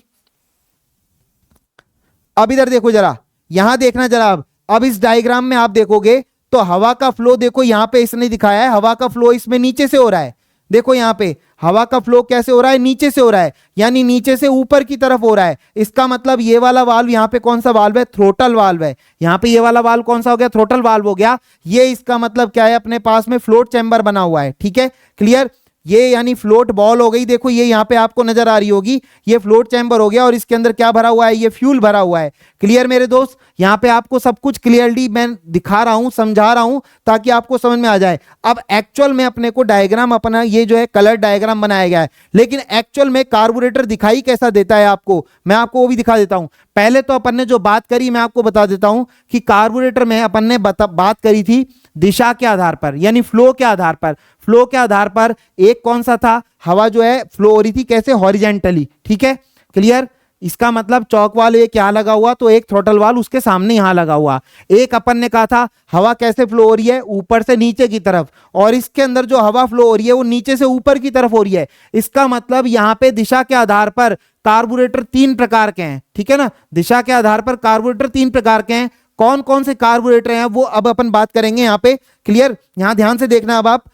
अब इधर देखो जरा, यहां देखना जरा। अब इस डायग्राम में आप देखोगे तो हवा का फ्लो देखो, यहां पे इसने दिखाया है हवा का फ्लो इसमें नीचे से हो रहा है। देखो यहां पे हवा का फ्लो कैसे हो रहा है, नीचे से हो रहा है, यानी नीचे से ऊपर की तरफ हो रहा है। इसका मतलब ये वाला वाल्व यहां पे कौन सा वाल्व है, थ्रोटल वाल्व है। यहां पे ये वाला वाल्व कौन सा हो गया, थ्रोटल वाल्व हो गया। ये इसका मतलब क्या है, अपने पास में फ्लोट चैम्बर बना हुआ है, ठीक है। क्लियर। ये यानी फ्लोट बॉल हो गई, देखो ये यहां पे आपको नजर आ रही होगी, ये फ्लोट चैम्बर हो गया, और इसके अंदर क्या भरा हुआ है, ये फ्यूल भरा हुआ है। क्लियर मेरे दोस्त। यहां पे आपको सब कुछ क्लियरली मैं दिखा रहा हूं, समझा रहा हूं, ताकि आपको समझ में आ जाए। अब एक्चुअल में अपने को डायग्राम, अपना ये जो है कलर डायग्राम बनाया गया है, लेकिन एक्चुअल में कार्बोरेटर दिखाई कैसा देता है आपको, मैं आपको वो भी दिखा देता हूं। पहले तो अपन ने जो बात करी, मैं आपको बता देता हूं कि कार्बोरेटर में अपन ने बात करी थी दिशा के आधार पर, यानी फ्लो के आधार पर। फ्लो के आधार पर एक कौन सा था, हवा जो है फ्लो हो रही थी कैसे, हॉरिजेंटली, ठीक है। क्लियर। इसका मतलब चौक वाल एक यहां लगा हुआ, तो एक थ्रोटल वाल उसके सामने यहां लगा हुआ। एक अपन ने कहा था हवा कैसे फ्लो हो रही है, ऊपर से नीचे की तरफ, और इसके अंदर जो हवा फ्लो हो रही है वो नीचे से ऊपर की तरफ हो रही है। इसका मतलब यहां पे दिशा के आधार पर कार्बोरेटर 3 प्रकार के हैं, ठीक है ना। दिशा के आधार पर कार्बोरेटर 3 प्रकार के हैं। कौन कौन से कार्बोरेटर हैं वो अब अपन बात करेंगे यहां पे। क्लियर। यहां ध्यान से देखना, अब आप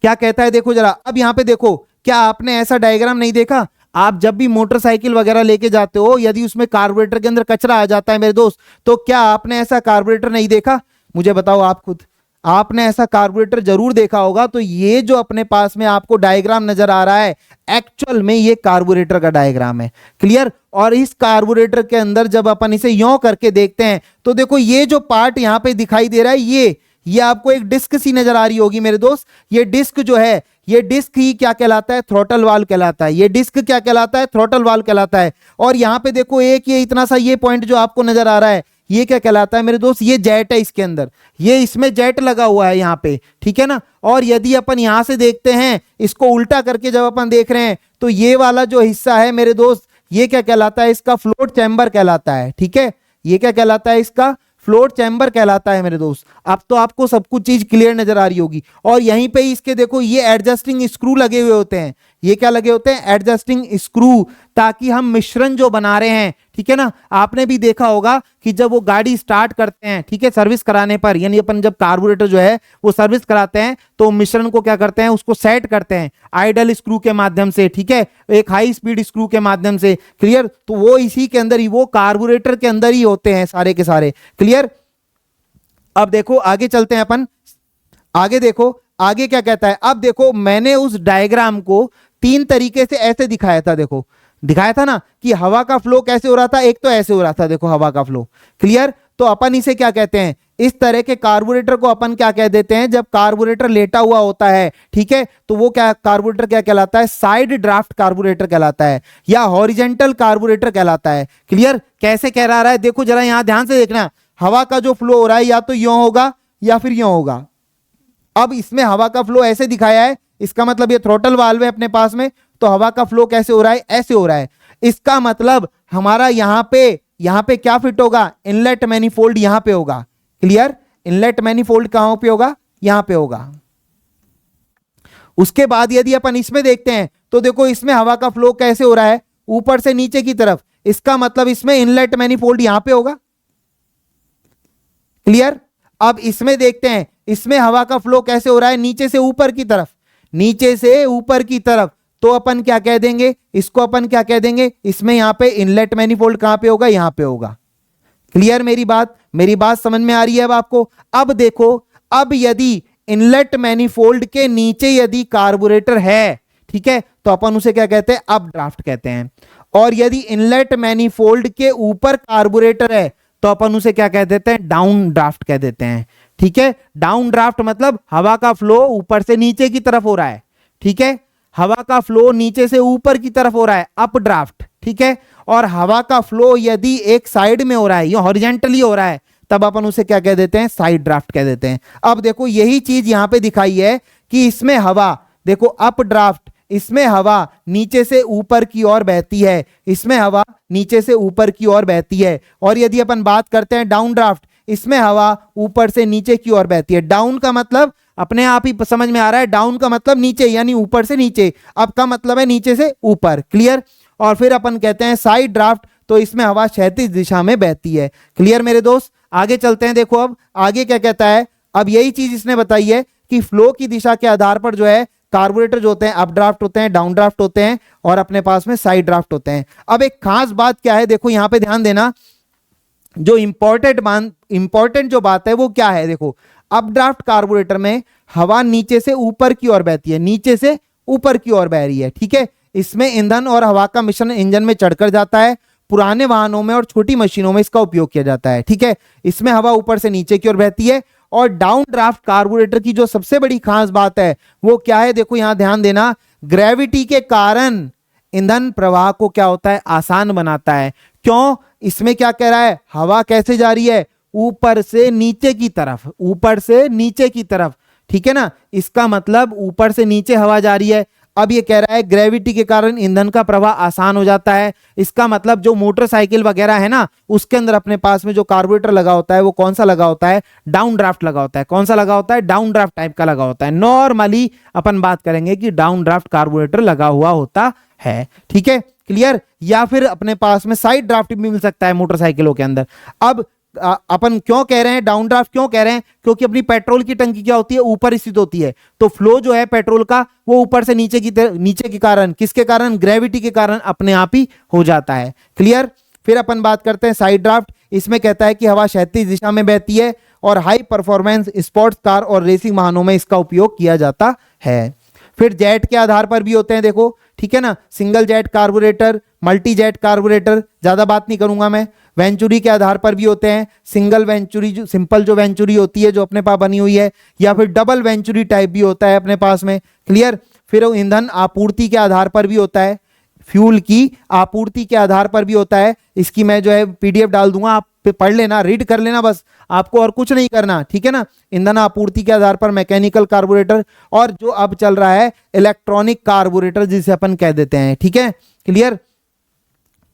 क्या कहता है देखो जरा। अब यहां पे देखो, क्या आपने ऐसा डायग्राम नहीं देखा, आप जब भी मोटरसाइकिल वगैरह लेके जाते हो, यदि उसमें कार्बोरेटर के अंदर कचरा आ जाता है मेरे दोस्त, तो क्या आपने ऐसा कार्बोरेटर नहीं देखा, मुझे बताओ आप खुद। आपने ऐसा कार्बोरेटर जरूर देखा होगा। तो ये जो अपने पास में आपको डायग्राम नजर आ रहा है, एक्चुअल में ये कार्बोरेटर का डायग्राम है। क्लियर। और इस कार्बोरेटर के अंदर जब अपन इसे यों करके देखते हैं, तो देखो ये जो पार्ट यहां पे दिखाई दे रहा है, ये आपको एक डिस्क सी नजर आ रही होगी मेरे दोस्त। ये डिस्क जो है, ये डिस्क ही क्या कहलाता है, थ्रोटल वाल्व कहलाता है। ये डिस्क क्या कहलाता है, थ्रोटल वाल्व कहलाता है। और यहां पे देखो एक ये इतना सा ये पॉइंट जो आपको नजर आ रहा है, ये क्या कहलाता है मेरे दोस्त, ये जेट है इसके अंदर, ये इसमें जेट लगा हुआ है यहां पे, ठीक है ना। और यदि अपन यहां से देखते हैं, इसको उल्टा करके जब अपन देख रहे हैं, तो ये वाला जो हिस्सा है मेरे दोस्त, ये क्या कहलाता है, इसका फ्लोट चैम्बर कहलाता है, ठीक है। ये क्या कहलाता है, इसका फ्लोट चैम्बर कहलाता है मेरे दोस्त। अब तो आपको सब कुछ चीज क्लियर नजर आ रही होगी। और यहीं पे इसके देखो ये एडजस्टिंग स्क्रू लगे हुए होते हैं। ये क्या लगे होते हैं, एडजस्टिंग स्क्रू, ताकि हम मिश्रण जो बना रहे हैं, ठीक है ना। आपने भी देखा होगा कि जब वो गाड़ी स्टार्ट करते हैं, ठीक है, सर्विस कराने पर, यानी अपन जब कार्बोरेटर जो है वो सर्विस कराते हैं, तो मिश्रण को क्या करते हैं, उसको सेट करते हैं आइडल स्क्रू के माध्यम से, ठीक है, एक हाई स्पीड स्क्रू के माध्यम से। क्लियर। तो वो इसी के अंदर ही, वो कार्बोरेटर के अंदर ही होते हैं सारे के सारे। क्लियर। अब देखो आगे चलते हैं अपन, आगे देखो आगे क्या कहता है। अब देखो मैंने उस डायग्राम को 3 तरीके से ऐसे दिखाया था, देखो दिखाया था ना कि हवा का फ्लो कैसे हो रहा था, एक तो ऐसे हो रहा था, देखो हवा का फ्लो। क्लियर। तो अपन इसे क्या कहते हैं, इस तरह के कार्बोरेटर को अपन क्या कह देते हैं, जब कार्बोरेटर लेटा हुआ होता है, ठीक है, तो वो क्या कार्बोरेटर क्या कहलाता है, साइड ड्राफ्ट कार्बोरेटर कहलाता है, या हॉरिजेंटल कार्बोरेटर कहलाता है। क्लियर। कैसे कह रहा है, देखो जरा यहां ध्यान से देखना, हवा का जो फ्लो हो रहा है या तो यों होगा या फिर यों होगा। अब इसमें हवा का फ्लो ऐसे दिखाया है, इसका मतलब ये थ्रोटल वाल्व है अपने पास में, तो हवा का फ्लो कैसे हो रहा है, ऐसे हो रहा है। इसका मतलब हमारा यहां पे क्या फिट होगा, इनलेट मैनिफोल्ड यहां पे होगा। क्लियर। इनलेट मैनिफोल्ड कहां पे होगा, यहां पे होगा। उसके बाद यदि अपन इसमें देखते हैं, तो देखो इसमें हवा का फ्लो कैसे हो रहा है, ऊपर से नीचे की तरफ। इसका मतलब इसमें इनलेट मैनिफोल्ड यहां पे होगा। क्लियर। अब इसमें देखते हैं, इसमें हवा का फ्लो कैसे हो रहा है, नीचे से ऊपर की तरफ, नीचे से ऊपर की तरफ। तो अपन क्या कह देंगे, इसको अपन क्या कह देंगे, इसमें यहां पे इनलेट मैनिफोल्ड कहां पे होगा, यहां पे होगा। क्लियर मेरी बात समझ में आ रही है अब आपको। अब देखो, अब यदि इनलेट मैनिफोल्ड के नीचे यदि कार्बोरेटर है, ठीक है, तो अपन उसे क्या कहते हैं, अप ड्राफ्ट कहते हैं। और यदि इनलेट मैनिफोल्ड के ऊपर कार्बोरेटर है तो अपन उसे क्या कह देते हैं, डाउन ड्राफ्ट कह देते हैं। ठीक है, डाउन ड्राफ्ट मतलब हवा का फ्लो ऊपर से नीचे की तरफ हो रहा है। ठीक है, हवा का फ्लो नीचे से ऊपर की तरफ हो रहा है, अप ड्राफ्ट। ठीक है, और हवा का फ्लो यदि एक साइड में हो रहा है, ये हॉरिजेंटली हो रहा है, तब अपन उसे क्या कह देते हैं, साइड ड्राफ्ट कह देते हैं। अब देखो यही चीज यहां पे दिखाई है कि इसमें हवा, देखो अप ड्राफ्ट, इसमें हवा नीचे से ऊपर की ओर बहती है, इसमें हवा नीचे से ऊपर की ओर बहती है। और यदि अपन बात करते हैं डाउन ड्राफ्ट, इसमें हवा ऊपर से नीचे की ओर बहती है। डाउन का मतलब अपने आप ही समझ में आ रहा है, डाउन का मतलब नीचे, यानी ऊपर से नीचे, अप का मतलब है नीचे से ऊपर। क्लियर। और फिर अपन कहते हैं साइड ड्राफ्ट, तो इसमें हवा क्षैतिज दिशा में बहती है। क्लियर मेरे दोस्त, आगे चलते हैं। देखो अब आगे क्या कहता है, अब यही चीज इसने बताई है कि फ्लो की दिशा के आधार पर जो है कार्बोरेटर जो होते हैं, अप ड्राफ्ट होते हैं, डाउन ड्राफ्ट होते हैं, और अपने पास में साइड ड्राफ्ट होते हैं। अब एक खास बात क्या है, देखो यहां पे ध्यान देना, जो इंपॉर्टेंट जो बात है वो क्या है, देखो अप ड्राफ्ट कार्बोरेटर में हवा नीचे से ऊपर की ओर बहती है, नीचे से ऊपर की ओर बह रही है। ठीक है, इसमें ईंधन और हवा का मिश्रण इंजन में चढ़कर जाता है। पुराने वाहनों में और छोटी मशीनों में इसका उपयोग किया जाता है। ठीक है, इसमें हवा ऊपर से नीचे की ओर बहती है। और डाउन ड्राफ्ट कार्बोरेटर की जो सबसे बड़ी खास बात है वो क्या है, देखो यहां ध्यान देना, ग्रेविटी के कारण ईंधन प्रवाह को क्या होता है, आसान बनाता है। क्यों, इसमें क्या कह रहा है, हवा कैसे जा रही है, ऊपर से नीचे की तरफ, ऊपर से नीचे की तरफ। ठीक है ना, इसका मतलब ऊपर से नीचे हवा जा रही है। अब ये कह रहा है ग्रेविटी के कारण ईंधन का प्रवाह आसान हो जाता है। इसका मतलब जो मोटरसाइकिल वगैरह है ना, उसके अंदर अपने पास में जो कार्बोरेटर लगा होता है वो कौन सा लगा होता है, डाउन ड्राफ्ट लगा होता है। कौन सा लगा होता है, डाउन ड्राफ्ट टाइप का लगा होता है। नॉर्मली अपन बात करेंगे कि डाउन ड्राफ्ट कार्बोरेटर लगा हुआ होता है। ठीक है, क्लियर। या फिर अपने पास में साइड ड्राफ्ट भी मिल सकता है मोटरसाइकिलों के अंदर। अब अपन क्यों कह रहे हैं डाउन ड्राफ्ट, क्यों कह रहे हैं, क्योंकि अपनी पेट्रोल की टंकी क्या होती है, ऊपर स्थित होती है। तो फ्लो जो है पेट्रोल का वो ऊपर से नीचे के कारण, किसके कारण, ग्रेविटी के कारण अपने आप ही हो जाता है। क्लियर। फिर अपन बात करते हैं साइड ड्राफ्ट। इसमें कहता है कि हवा क्षैतिज दिशा में बहती है और हाई परफॉर्मेंस स्पोर्ट्स कार और रेसिंग वाहनों में इसका उपयोग किया जाता है। फिर जेट के आधार पर भी होते हैं, देखो ठीक है ना, single jet carburettor, multi jet carburettor, ज्यादा बात नहीं करूंगा मैं। वेंचुरी के आधार पर भी होते हैं, सिंगल वेंचुरी, जो सिंपल जो वेंचुरी होती है जो अपने पास बनी हुई है, या फिर डबल वेंचुरी टाइप भी होता है अपने पास में। क्लियर। फिर ईंधन आपूर्ति के आधार पर भी होता है, फ्यूल की आपूर्ति के आधार पर भी होता है। इसकी मैं जो है पीडीएफ डाल दूंगा, आप पढ़ लेना, रीड कर लेना, बस आपको और कुछ नहीं करना। ठीक है ना, ईंधन आपूर्ति के आधार पर मैकेनिकल कार्बोरेटर, और जो अब चल रहा है इलेक्ट्रॉनिक कार्बोरेटर जिसे अपन कह देते हैं। ठीक है, क्लियर।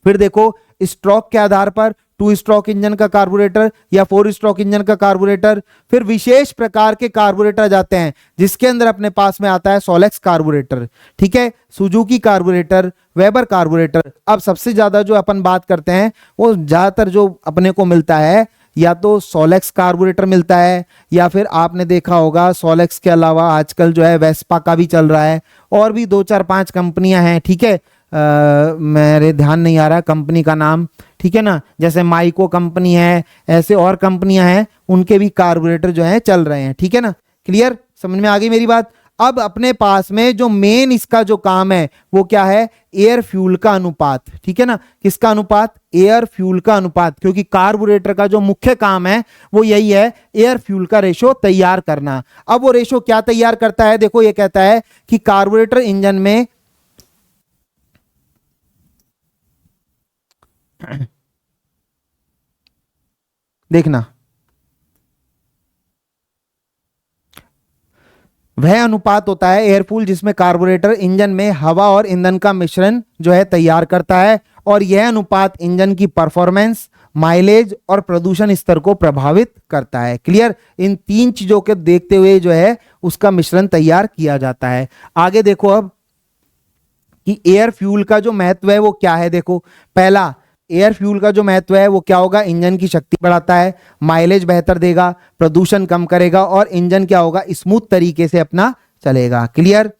फिर देखो स्ट्रोक के आधार पर 2 स्ट्रोक इंजन का कार्बोरेटर या 4 स्ट्रोक इंजन का कार्बोरेटर। फिर विशेष प्रकार के कार्बोरेटर जाते हैं जिसके अंदर अपने पास में आता है सोलेक्स कार्बोरेटर, ठीक है, सुजुकी कार्बोरेटर, वेबर कार्बोरेटर। अब सबसे ज्यादा जो अपन बात करते हैं वो ज्यादातर जो अपने को मिलता है या तो सोलेक्स कार्बोरेटर मिलता है, या फिर आपने देखा होगा सोलेक्स के अलावा आजकल जो है वेस्पा का भी चल रहा है, और भी 2-4-5 कंपनियां हैं। ठीक है, मेरे ध्यान नहीं आ रहा कंपनी का नाम। ठीक है ना, जैसे माइको कंपनी है, ऐसे और कंपनियां हैं, उनके भी कार्बोरेटर जो है चल रहे हैं। ठीक है ना, क्लियर, समझ में आ गई मेरी बात। अब अपने पास में जो मेन इसका जो काम है वो क्या है, एयर फ्यूल का अनुपात। ठीक है ना, किसका अनुपात, एयर फ्यूल का अनुपात, क्योंकि कार्बोरेटर का जो मुख्य काम है वो यही है, एयर फ्यूल का रेशो तैयार करना। अब वो रेशो क्या तैयार करता है, देखो ये कहता है कि कार्बोरेटर इंजन में देखना, वह अनुपात होता है एयरफ्यूल जिसमें कार्बोरेटर इंजन में हवा और ईंधन का मिश्रण जो है तैयार करता है, और यह अनुपात इंजन की परफॉर्मेंस, माइलेज और प्रदूषण स्तर को प्रभावित करता है। क्लियर, इन 3 चीजों के देखते हुए जो है उसका मिश्रण तैयार किया जाता है। आगे देखो अब कि एयर फ्यूल का जो महत्व है वो क्या है। देखो पहला, एयर फ्यूल का जो महत्व है वो क्या होगा, इंजन की शक्ति बढ़ाता है, माइलेज बेहतर देगा, प्रदूषण कम करेगा, और इंजन क्या होगा, स्मूथ तरीके से अपना चलेगा। क्लियर।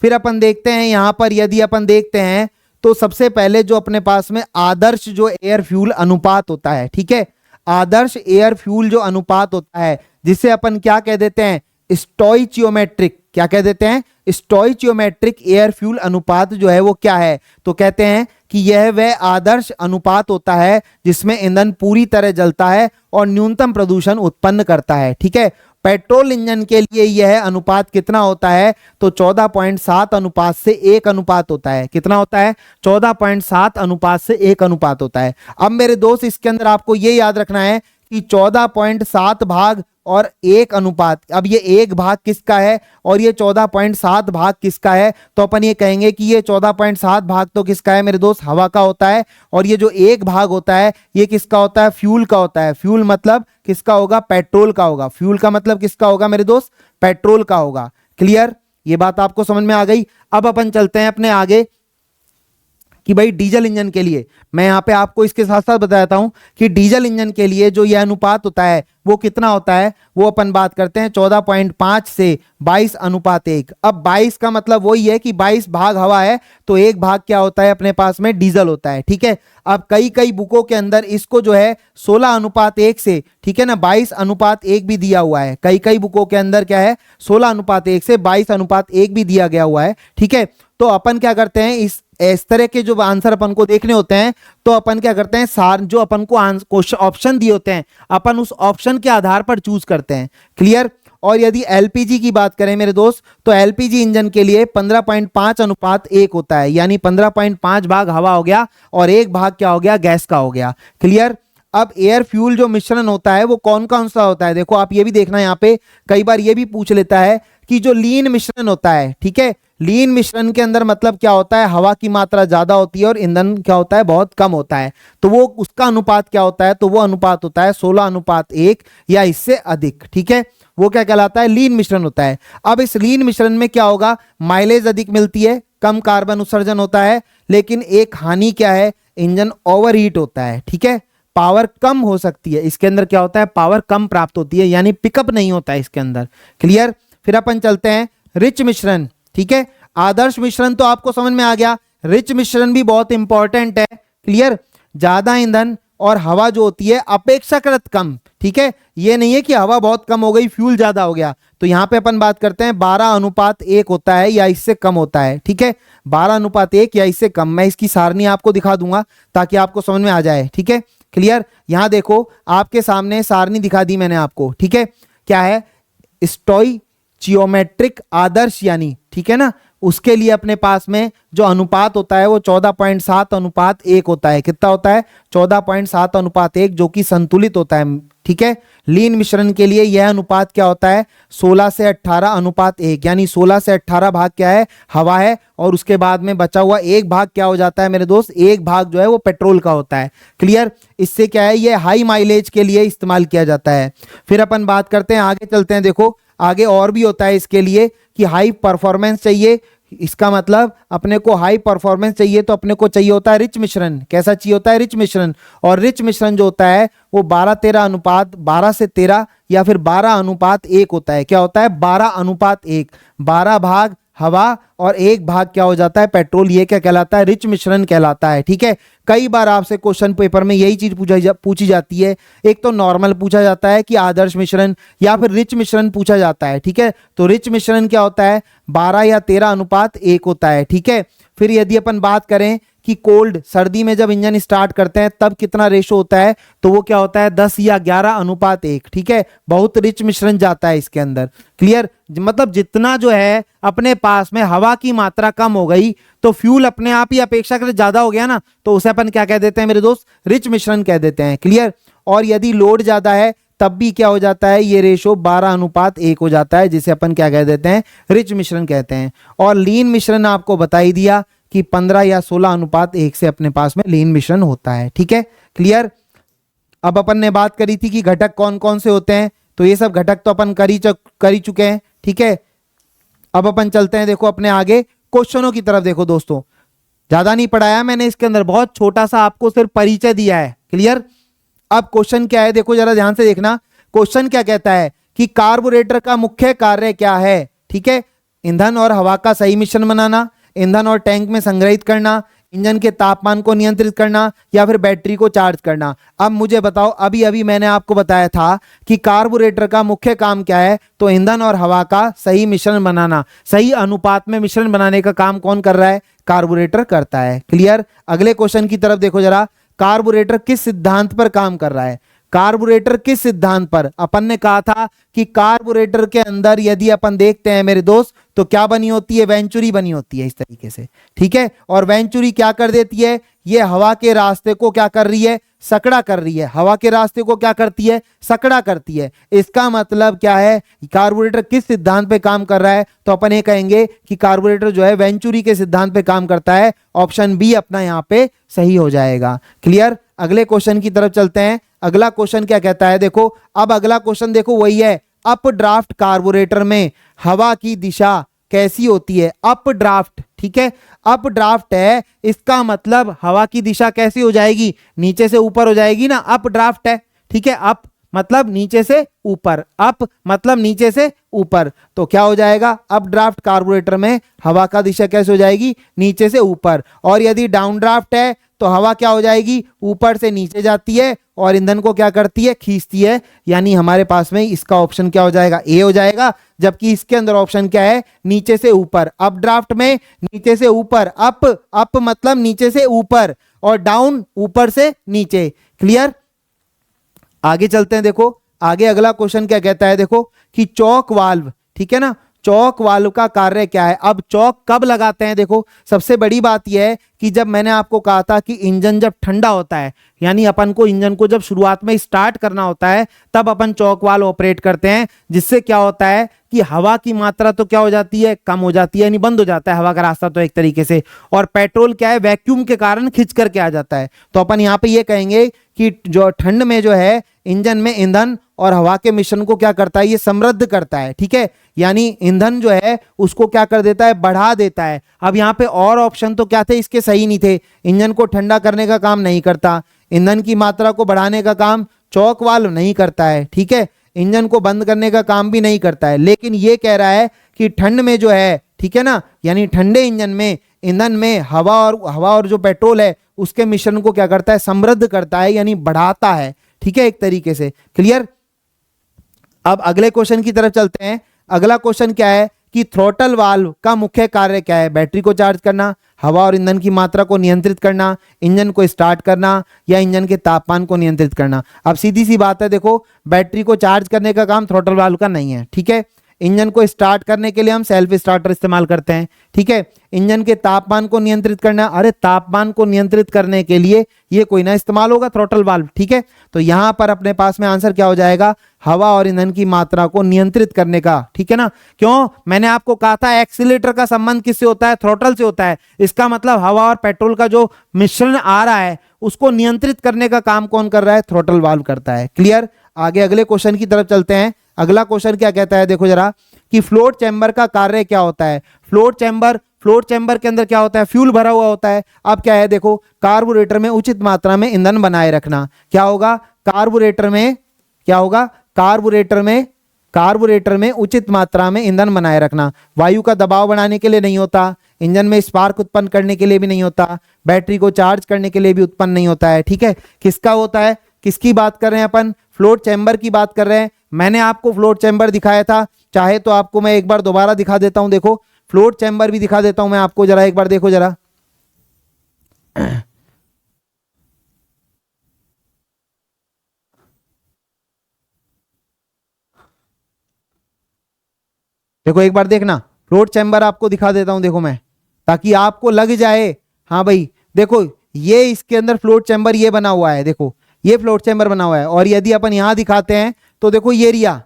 फिर अपन देखते हैं यहाँ पर, यदि अपन देखते हैं तो सबसे पहले जो अपने पास में आदर्श जो एयर फ्यूल अनुपात होता है, ठीक है, आदर्श एयर फ्यूल जो अनुपात होता है जिसे अपन क्या कह देते हैं, स्टोइचियोमेट्रिक, क्या कह देते हैं, स्टोइचियोमेट्रिक एयर फ्यूल अनुपात जो है वो क्या है, तो कहते हैं कि यह वह आदर्श अनुपात होता है जिसमें ईंधन पूरी तरह जलता है और न्यूनतम प्रदूषण उत्पन्न करता है, ठीक है। पेट्रोल इंजन के लिए यह अनुपात कितना होता है, तो 14.7 अनुपात से 1 अनुपात होता है। कितना होता है, 14.7 अनुपात से 1 अनुपात होता है। अब मेरे दोस्त इसके अंदर आपको ये याद रखना है कि 14.7 भाग और 1 अनुपात, अब ये 1 भाग किसका है और ये 14.7 भाग किसका है, तो अपन ये कहेंगे कि ये 14.7 भाग तो किसका है मेरे दोस्त, हवा का होता है, और ये जो 1 भाग होता है ये किसका होता है, फ्यूल का होता है। फ्यूल मतलब किसका होगा, पेट्रोल का होगा। फ्यूल का मतलब किसका होगा मेरे दोस्त, पेट्रोल का होगा। क्लियर, ये बात आपको समझ में आ गई। अब अपन चलते हैं अपने आगे कि भाई डीजल इंजन के लिए, मैं यहाँ पे आपको इसके साथ साथ बताता हूं कि डीजल इंजन के लिए जो यह अनुपात होता है वो कितना होता है, वो अपन बात करते हैं 14.5 से 22 अनुपात 1। अब 22 का मतलब वही है कि 22 भाग हवा है तो 1 भाग क्या होता है अपने पास में, डीजल होता है, ठीक है। अब कई कई बुकों के अंदर इसको जो है 16 अनुपात 1 से, ठीक है ना, 22 अनुपात 1 भी दिया हुआ है। कई कई बुकों के अंदर क्या है, 16 अनुपात 1 से 22 अनुपात 1 भी दिया गया हुआ है, ठीक है। तो अपन क्या करते हैं, इस तरह के जो आंसर अपन को देखने होते हैं तो अपन क्या करते हैं, सार जो अपन को ऑप्शन दिए होते हैं अपन उस ऑप्शन के आधार पर चूज करते हैं। क्लियर। और यदि एलपीजी की बात करें मेरे दोस्त, तो एलपीजी इंजन के लिए 15.5 अनुपात 1 होता है, यानी 15.5 भाग हवा हो गया और 1 भाग क्या हो गया, गैस का हो गया। क्लियर। अब एयर फ्यूल जो मिश्रण होता है वो कौन कौन सा होता है, देखो आप ये भी देखना, यहाँ पे कई बार ये भी पूछ लेता है कि जो लीन मिश्रण होता है, ठीक है, लीन मिश्रण के अंदर मतलब क्या होता है, हवा की मात्रा ज्यादा होती है और ईंधन क्या होता है, बहुत कम होता है। तो वो उसका अनुपात क्या होता है, तो वो अनुपात होता है 16 अनुपात 1 या इससे अधिक, ठीक है। वो क्या कहलाता है, लीन मिश्रण होता है। अब इस लीन मिश्रण में क्या होगा, माइलेज अधिक मिलती है, कम कार्बन उत्सर्जन होता है, लेकिन एक हानि क्या है, इंजन ओवरहीट होता है, ठीक है, पावर कम हो सकती है। इसके अंदर क्या होता है, पावर कम प्राप्त होती है, यानी पिकअप नहीं होता है इसके अंदर। क्लियर। फिर अपन चलते हैं रिच मिश्रण, ठीक है। आदर्श मिश्रण तो आपको समझ में आ गया, रिच मिश्रण भी बहुत इंपॉर्टेंट है। क्लियर। ज्यादा ईंधन और हवा जो होती है अपेक्षाकृत कम, ठीक है, ये नहीं है कि हवा बहुत कम हो गई फ्यूल ज्यादा हो गया। तो यहां पे अपन बात करते हैं 12 अनुपात 1 होता है या इससे कम होता है, ठीक है, 12 अनुपात 1 या इससे कम। मैं इसकी सारणी आपको दिखा दूंगा ताकि आपको समझ में आ जाए, ठीक है। क्लियर। यहां देखो आपके सामने सारणी दिखा दी मैंने आपको, ठीक है, क्या है, स्टोइचियोमेट्रिक आदर्श यानी, ठीक है ना, उसके लिए अपने पास में जो अनुपात होता है वो 14.7 अनुपात 1 होता है। कितना होता है, 14.7 अनुपात 1, जो कि संतुलित होता है, ठीक है। लीन मिश्रण के लिए यह अनुपात क्या होता है, 16 से 18 अनुपात 1, यानी 16 से 18 भाग क्या है, हवा है, और उसके बाद में बचा हुआ 1 भाग क्या हो जाता है मेरे दोस्त, 1 भाग जो है वो पेट्रोल का होता है। क्लियर। इससे क्या है, ये हाई माइलेज के लिए इस्तेमाल किया जाता है। फिर अपन बात करते हैं, आगे चलते हैं, देखो आगे और भी होता है इसके लिए कि हाई परफॉर्मेंस चाहिए, इसका मतलब अपने को हाई परफॉर्मेंस चाहिए तो अपने को चाहिए होता है रिच मिश्रण। कैसा चाहिए होता है, रिच मिश्रण। और रिच मिश्रण जो होता है वो 12-13 अनुपात, 12 से 13 या फिर 12 अनुपात 1 होता है। क्या होता है, 12 अनुपात 1, 12 भाग हवा और 1 भाग क्या हो जाता है, पेट्रोल। ये क्या कहलाता है, रिच मिश्रण कहलाता है, ठीक है। कई बार आपसे क्वेश्चन पेपर में यही चीज पूछी जाती है, एक तो नॉर्मल पूछा जाता है कि आदर्श मिश्रण, या फिर रिच मिश्रण पूछा जाता है, ठीक है। तो रिच मिश्रण क्या होता है, 12 या 13 अनुपात 1 होता है, ठीक है। फिर यदि अपन बात करें कि कोल्ड, सर्दी में जब इंजन स्टार्ट करते हैं तब कितना रेशो होता है, तो वो क्या होता है, 10 या 11 अनुपात 1, ठीक है। बहुत रिच मिश्रण जाता है इसके अंदर। क्लियर। मतलब जितना जो है अपने पास में हवा की मात्रा कम हो गई तो फ्यूल अपने आप ही अपेक्षाकृत ज्यादा हो गया ना, तो उसे अपन क्या कह देते हैं मेरे दोस्त, रिच मिश्रण कह देते हैं। क्लियर। और यदि लोड ज्यादा है तब भी क्या हो जाता है, ये रेशो 12 अनुपात 1 हो जाता है, जिसे अपन क्या कह देते हैं, रिच मिश्रण कहते हैं। और लीन मिश्रण आपको बता ही दिया कि 15 या 16 अनुपात 1 से अपने पास में लीन मिश्रण होता है, ठीक है। क्लियर। अब अपन ने बात करी थी कि घटक कौन कौन से होते हैं, तो ये सब घटक तो अपन कर ही चुके हैं, ठीक है। अब अपन चलते हैं, देखो अपने आगे क्वेश्चनों की तरफ। देखो दोस्तों, ज्यादा नहीं पढ़ाया मैंने इसके अंदर, बहुत छोटा सा आपको सिर्फ परिचय दिया है। क्लियर। अब क्वेश्चन क्या है, देखो जरा ध्यान से देखना। क्वेश्चन क्या कहता है कि कार्बोरेटर का मुख्य कार्य क्या है, ठीक है। ईंधन और हवा का सही मिश्रण बनाना, ईंधन और टैंक में संग्रहित करना, इंजन के तापमान को नियंत्रित करना, या फिर बैटरी को चार्ज करना। अब मुझे बताओ, अभी अभी मैंने आपको बताया था कि कार्बोरेटर का मुख्य काम क्या है, तो ईंधन और हवा का सही मिश्रण बनाना, सही अनुपात में मिश्रण बनाने का काम कौन कर रहा है, कार्बोरेटर करता है। क्लियर। अगले क्वेश्चन की तरफ देखो जरा, कार्बोरेटर किस सिद्धांत पर काम कर रहा है, कार्बोरेटर किस सिद्धांत पर। अपन ने कहा था कि कार्बोरेटर के अंदर यदि अपन देखते हैं मेरे दोस्त, तो क्या बनी होती है, वेंचुरी बनी होती है इस तरीके से, ठीक है। और वेंचुरी क्या कर देती है, ये हवा के रास्ते को क्या कर रही है, सकड़ा कर रही है, हवा के रास्ते को क्या करती है, सकड़ा करती है। इसका मतलब क्या है, कार्बोरेटर किस सिद्धांत पे काम कर रहा है, तो अपन ये कहेंगे कि कार्बोरेटर जो है वेंचुरी के सिद्धांत पे काम करता है। ऑप्शन बी अपना यहाँ पे सही हो जाएगा। क्लियर। अगले क्वेश्चन की तरफ चलते हैं। अगला क्वेश्चन क्या कहता है, देखो अब अगला क्वेश्चन देखो वही है, अप ड्राफ्ट कार्बोरेटर में हवा की दिशा कैसी होती है, अप ड्राफ्ट, ठीक है। अप ड्राफ्ट है, इसका मतलब हवा की दिशा कैसी हो जाएगी, नीचे से ऊपर हो जाएगी ना, अप ड्राफ्ट है, ठीक है। अप मतलब नीचे से ऊपर, अप मतलब नीचे से ऊपर, तो क्या हो जाएगा, अप ड्राफ्ट कार्बोरेटर में हवा का दिशा कैसे हो जाएगी, नीचे से ऊपर। और यदि डाउन ड्राफ्ट है तो हवा क्या हो जाएगी, ऊपर से नीचे जाती है और ईंधन को क्या करती है, खींचती है। यानी हमारे पास में इसका ऑप्शन क्या हो जाएगा, ए हो जाएगा। जबकि इसके अंदर ऑप्शन क्या है, नीचे से ऊपर। अप ड्राफ्ट में नीचे से ऊपर, अप मतलब नीचे से ऊपर, और डाउन ऊपर से नीचे। क्लियर। आगे चलते हैं। देखो आगे अगला क्वेश्चन क्या कहता है, देखो कि चौक वाल्व, ठीक है ना, चौक वाल्व का कार्य क्या है। अब चौक कब लगाते हैं, देखो सबसे बड़ी बात यह है कि जब मैंने आपको कहा था कि इंजन जब ठंडा होता है, यानी अपन को इंजन को जब शुरुआत में स्टार्ट करना होता है, तब अपन चौक वाल्व ऑपरेट करते हैं। जिससे क्या होता है कि हवा की मात्रा तो क्या हो जाती है, कम हो जाती है, यानी बंद हो जाता है हवा का रास्ता तो एक तरीके से। और पेट्रोल क्या है, वैक्यूम के कारण खिंच करके आ जाता है। तो अपन यहाँ पे ये कहेंगे कि जो ठंड में जो है इंजन में ईंधन और हवा के मिश्रण को क्या करता है, ये समृद्ध करता है, ठीक है। यानी ईंधन जो है उसको क्या कर देता है, बढ़ा देता है। अब यहाँ पे और ऑप्शन तो क्या थे, इसके सही नहीं थे। इंजन को ठंडा करने का काम नहीं करता, ईंधन की मात्रा को बढ़ाने का काम चौक वाल्व नहीं करता है, ठीक है। इंजन को बंद करने का काम भी नहीं करता है। लेकिन ये कह रहा है कि ठंड में जो है, ठीक है ना, यानी ठंडे इंजन में ईंधन में हवा और जो पेट्रोल है उसके मिश्रण को क्या करता है, समृद्ध करता है, यानी बढ़ाता है, ठीक है, एक तरीके से। क्लियर। अब अगले क्वेश्चन की तरफ चलते हैं। अगला क्वेश्चन क्या है कि थ्रॉटल वाल्व का मुख्य कार्य क्या है, बैटरी को चार्ज करना, हवा और ईंधन की मात्रा को नियंत्रित करना, इंजन को स्टार्ट करना, या इंजन के तापमान को नियंत्रित करना। अब सीधी सी बात है, देखो बैटरी को चार्ज करने का काम थ्रॉटल वाल्व का नहीं है, ठीक है। इंजन को स्टार्ट करने के लिए हम सेल्फ स्टार्टर इस्तेमाल करते हैं, ठीक है। इंजन के तापमान को नियंत्रित करना, अरे तापमान को नियंत्रित करने के लिए ये कोई ना इस्तेमाल होगा, थ्रॉटल वाल्व, ठीक है। तो यहां पर अपने पास में आंसर क्या हो जाएगा, हवा और ईंधन की मात्रा को नियंत्रित करने का, ठीक है ना। क्यों, मैंने आपको कहा था एक्सीलरेटर का संबंध किससे होता है, थ्रॉटल से होता है। इसका मतलब हवा और पेट्रोल का जो मिश्रण आ रहा है उसको नियंत्रित करने का काम कौन कर रहा है, थ्रॉटल वाल्व करता है। क्लियर। आगे अगले क्वेश्चन की तरफ चलते हैं। अगला क्वेश्चन क्या कहता है, देखो जरा कि फ्लोट चैम्बर का कार्य क्या होता है। फ्लोट चैम्बर के अंदर क्या होता है, फ्यूल भरा हुआ होता है। अब क्या है, देखो कार्बोरेटर में उचित मात्रा में ईंधन बनाए रखना। क्या होगा, कार्बोरेटर में क्या होगा, कार्बोरेटर में उचित मात्रा में ईंधन बनाए रखना। वायु का दबाव बढ़ाने के लिए नहीं होता, इंजन में स्पार्क उत्पन्न करने के लिए भी नहीं होता, बैटरी को चार्ज करने के लिए भी उत्पन्न नहीं होता है, ठीक है। किसका होता है, किसकी बात कर रहे हैं अपन, फ्लोट चैम्बर की बात कर रहे हैं। मैंने आपको फ्लोट चैम्बर दिखाया था, चाहे तो आपको मैं एक बार दोबारा दिखा देता हूं। देखो फ्लोट चैम्बर भी दिखा देता हूं मैं आपको, जरा एक बार देखो जरा। देखो एक बार देखना, फ्लोट चैम्बर आपको दिखा देता हूं, देखो मैं, ताकि आपको लग जाए हाँ भाई। देखो ये इसके अंदर फ्लोट चैम्बर ये बना हुआ है, देखो ये फ्लोट चैम्बर बना हुआ है। और यदि अपन यहां दिखाते हैं तो देखो ये एरिया,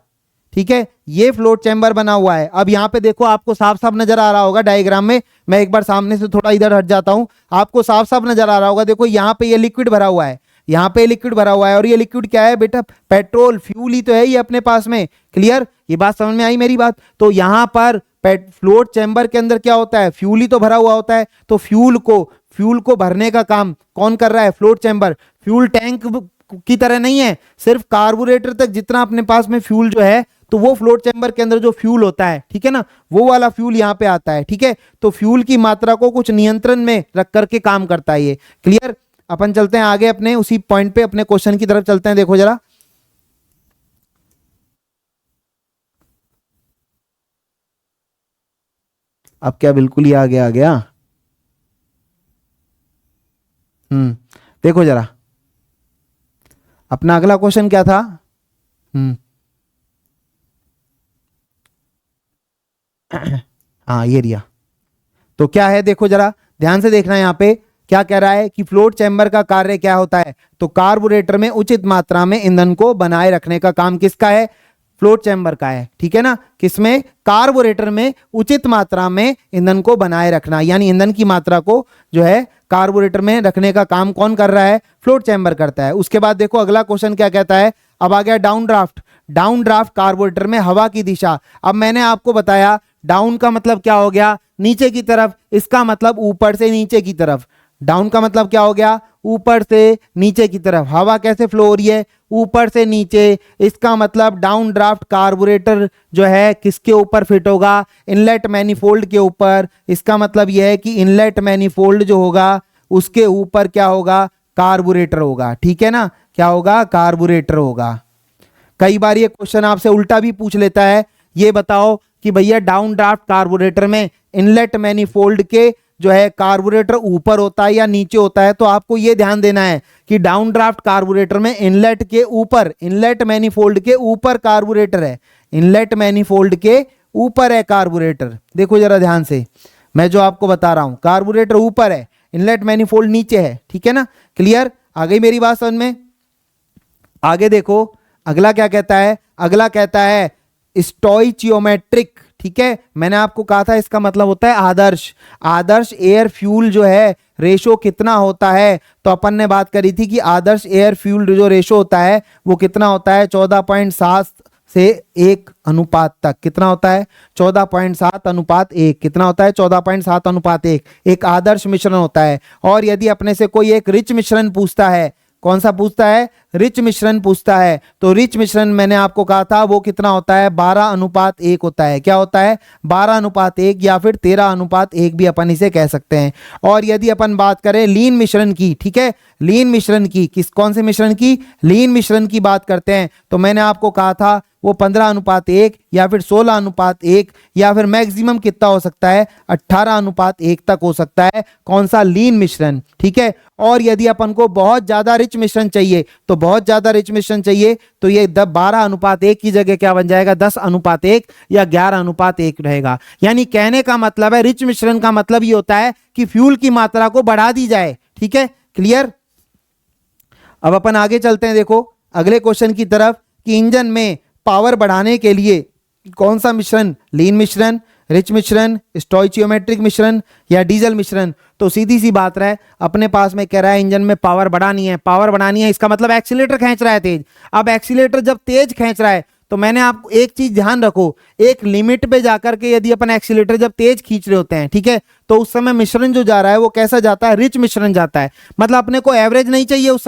ठीक है, ये फ्लोट चैम्बर बना हुआ है। अब यहाँ पे देखो आपको साफ साफ नजर आ रहा होगा डायग्राम में, मैं एक बार सामने से थोड़ा इधर हट जाता हूं, आपको साफ साफ नजर आ रहा होगा। देखो यहाँ पे ये लिक्विड भरा हुआ है, यहाँ पे लिक्विड भरा हुआ है, और ये लिक्विड क्या है बेटा, पेट्रोल, फ्यूल ही तो है ये अपने पास में। क्लियर, ये बात समझ में आई मेरी बात। तो यहाँ पर फ्लोट चैम्बर के अंदर क्या होता है, फ्यूल ही तो भरा हुआ होता है। तो फ्यूल को भरने का काम कौन कर रहा है, फ्लोट चैम्बर। फ्यूल टैंक की तरह नहीं है, सिर्फ कार्बोरेटर तक जितना अपने पास में फ्यूल जो है तो वो फ्लोट चैम्बर के अंदर जो फ्यूल होता है, ठीक है ना, वो वाला फ्यूल यहाँ पे आता है, ठीक है। तो फ्यूल की मात्रा को कुछ नियंत्रण में रख करके काम करता है ये। क्लियर। अपन चलते हैं आगे अपने उसी पॉइंट पे, अपने क्वेश्चन की तरफ चलते हैं। देखो जरा, अब क्या बिल्कुल ही आगे आ गया। देखो जरा, अपना अगला क्वेश्चन क्या था। हम्म हाँ ये रिया। तो क्या है, देखो जरा ध्यान से देखना, यहाँ पे क्या कह रहा है कि फ्लोट चैम्बर का कार्य क्या होता है। तो कार्बोरेटर में उचित मात्रा में ईंधन को बनाए रखने का काम किसका है, फ्लोट चैम्बर का है, ठीक है ना। किसमें, कार्बोरेटर में उचित मात्रा में ईंधन को बनाए रखना, यानी ईंधन की मात्रा को जो है कार्बोरेटर में रखने का काम कौन कर रहा है, फ्लोट चैम्बर करता है। उसके बाद देखो अगला क्वेश्चन क्या कहता है, अब आ गया down draft. Down draft carburettor में हवा की दिशा। अब मैंने आपको बताया डाउन का मतलब क्या हो गया, नीचे की तरफ, इसका मतलब ऊपर से नीचे की तरफ। डाउन का मतलब क्या हो गया, ऊपर से नीचे की तरफ। हवा कैसे फ्लो हो रही है, ऊपर से नीचे। इसका मतलब डाउन ड्राफ्ट कार्बोरेटर जो है किसके ऊपर फिट होगा, इनलेट मैनिफोल्ड के ऊपर। इसका मतलब यह है कि इनलेट मैनिफोल्ड जो होगा उसके ऊपर क्या होगा, कार्बोरेटर होगा, ठीक है ना। क्या होगा, कार्बोरेटर होगा। कई बार ये क्वेश्चन आपसे उल्टा भी पूछ लेता है, ये बताओ कि भैया डाउन ड्राफ्ट कार्बोरेटर में इनलेट मैनिफोल्ड के जो है कार्बोरेटर ऊपर होता है या नीचे होता है। तो आपको ये ध्यान देना है कि डाउन ड्राफ्ट कार्बोरेटर में इनलेट के ऊपर, इनलेट मैनिफोल्ड के ऊपर कार्बोरेटर है, इनलेट मैनिफोल्ड के ऊपर है कार्बोरेटर। देखो जरा ध्यान से, मैं जो आपको बता रहा हूं, कार्बोरेटर ऊपर है, इनलेट मैनिफोल्ड नीचे है, ठीक है ना। क्लियर, आ गई मेरी बात समझ में। आगे देखो अगला क्या कहता है, अगला कहता है स्टोइचियोमेट्रिक, ठीक है। मैंने आपको कहा था इसका मतलब होता है आदर्श। आदर्श एयर फ्यूल जो है रेशो कितना होता है, तो अपन ने बात करी थी कि आदर्श एयर फ्यूल जो रेशो होता है वो कितना होता है, 14.7 से 1 अनुपात तक। कितना होता है, 14.7:1। कितना होता है, 14.7:1। एक आदर्श मिश्रण होता है। और यदि अपने से कोई एक रिच मिश्रण पूछता है, कौन सा पूछता है, रिच मिश्रण पूछता है, तो रिच मिश्रण मैंने आपको कहा था वो कितना होता है, 12:1 होता है। क्या होता है, 12:1 या फिर 13:1 भी अपन इसे कह सकते हैं। और यदि अपन बात करें लीन मिश्रण की, ठीक है, लीन मिश्रण की, किस कौन से मिश्रण की, लीन मिश्रण की बात करते हैं, तो मैंने आपको कहा था वो 15:1 या फिर 16:1 या फिर मैक्सिमम कितना हो सकता है, 18:1 तक हो सकता है। कौन सा, लीन मिश्रण, ठीक है। और यदि अपन को बहुत ज्यादा रिच मिश्रण चाहिए, तो बहुत ज्यादा रिच मिश्रण चाहिए तो ये 12:1 की जगह क्या बन जाएगा, 10:1 या 11:1 रहेगा। यानी कहने का मतलब है रिच मिश्रण का मतलब ये होता है कि फ्यूल की मात्रा को बढ़ा दी जाए, ठीक है। क्लियर। अब अपन आगे चलते हैं, देखो अगले क्वेश्चन की तरफ, कि इंजन में पावर बढ़ाने के लिए कौन सा मिश्रण, लीन मिश्रण, रिच मिश्रण, स्टोइचियोमेट्रिक मिश्रण या डीजल मिश्रण। तो सीधी सी बात है, अपने पास में कह रहा है इंजन में पावर बढ़ानी है, पावर बढ़ानी है, इसका मतलब एक्सीलेटर खींच रहा है तेज। अब एक्सीलेटर जब तेज खींच रहा है तो मैंने आपको एक चीज ध्यान रखो, एक लिमिट पे जाकर के यदि अपन एक्सीलेटर जब तेज खींच रहे होते हैं, ठीक है, तो उस समय मिश्रण जो जा रहा है वो कैसा जाता है, रिच मिश्रण जाता है। मतलब अपने को एवरेज नहीं चाहिए उस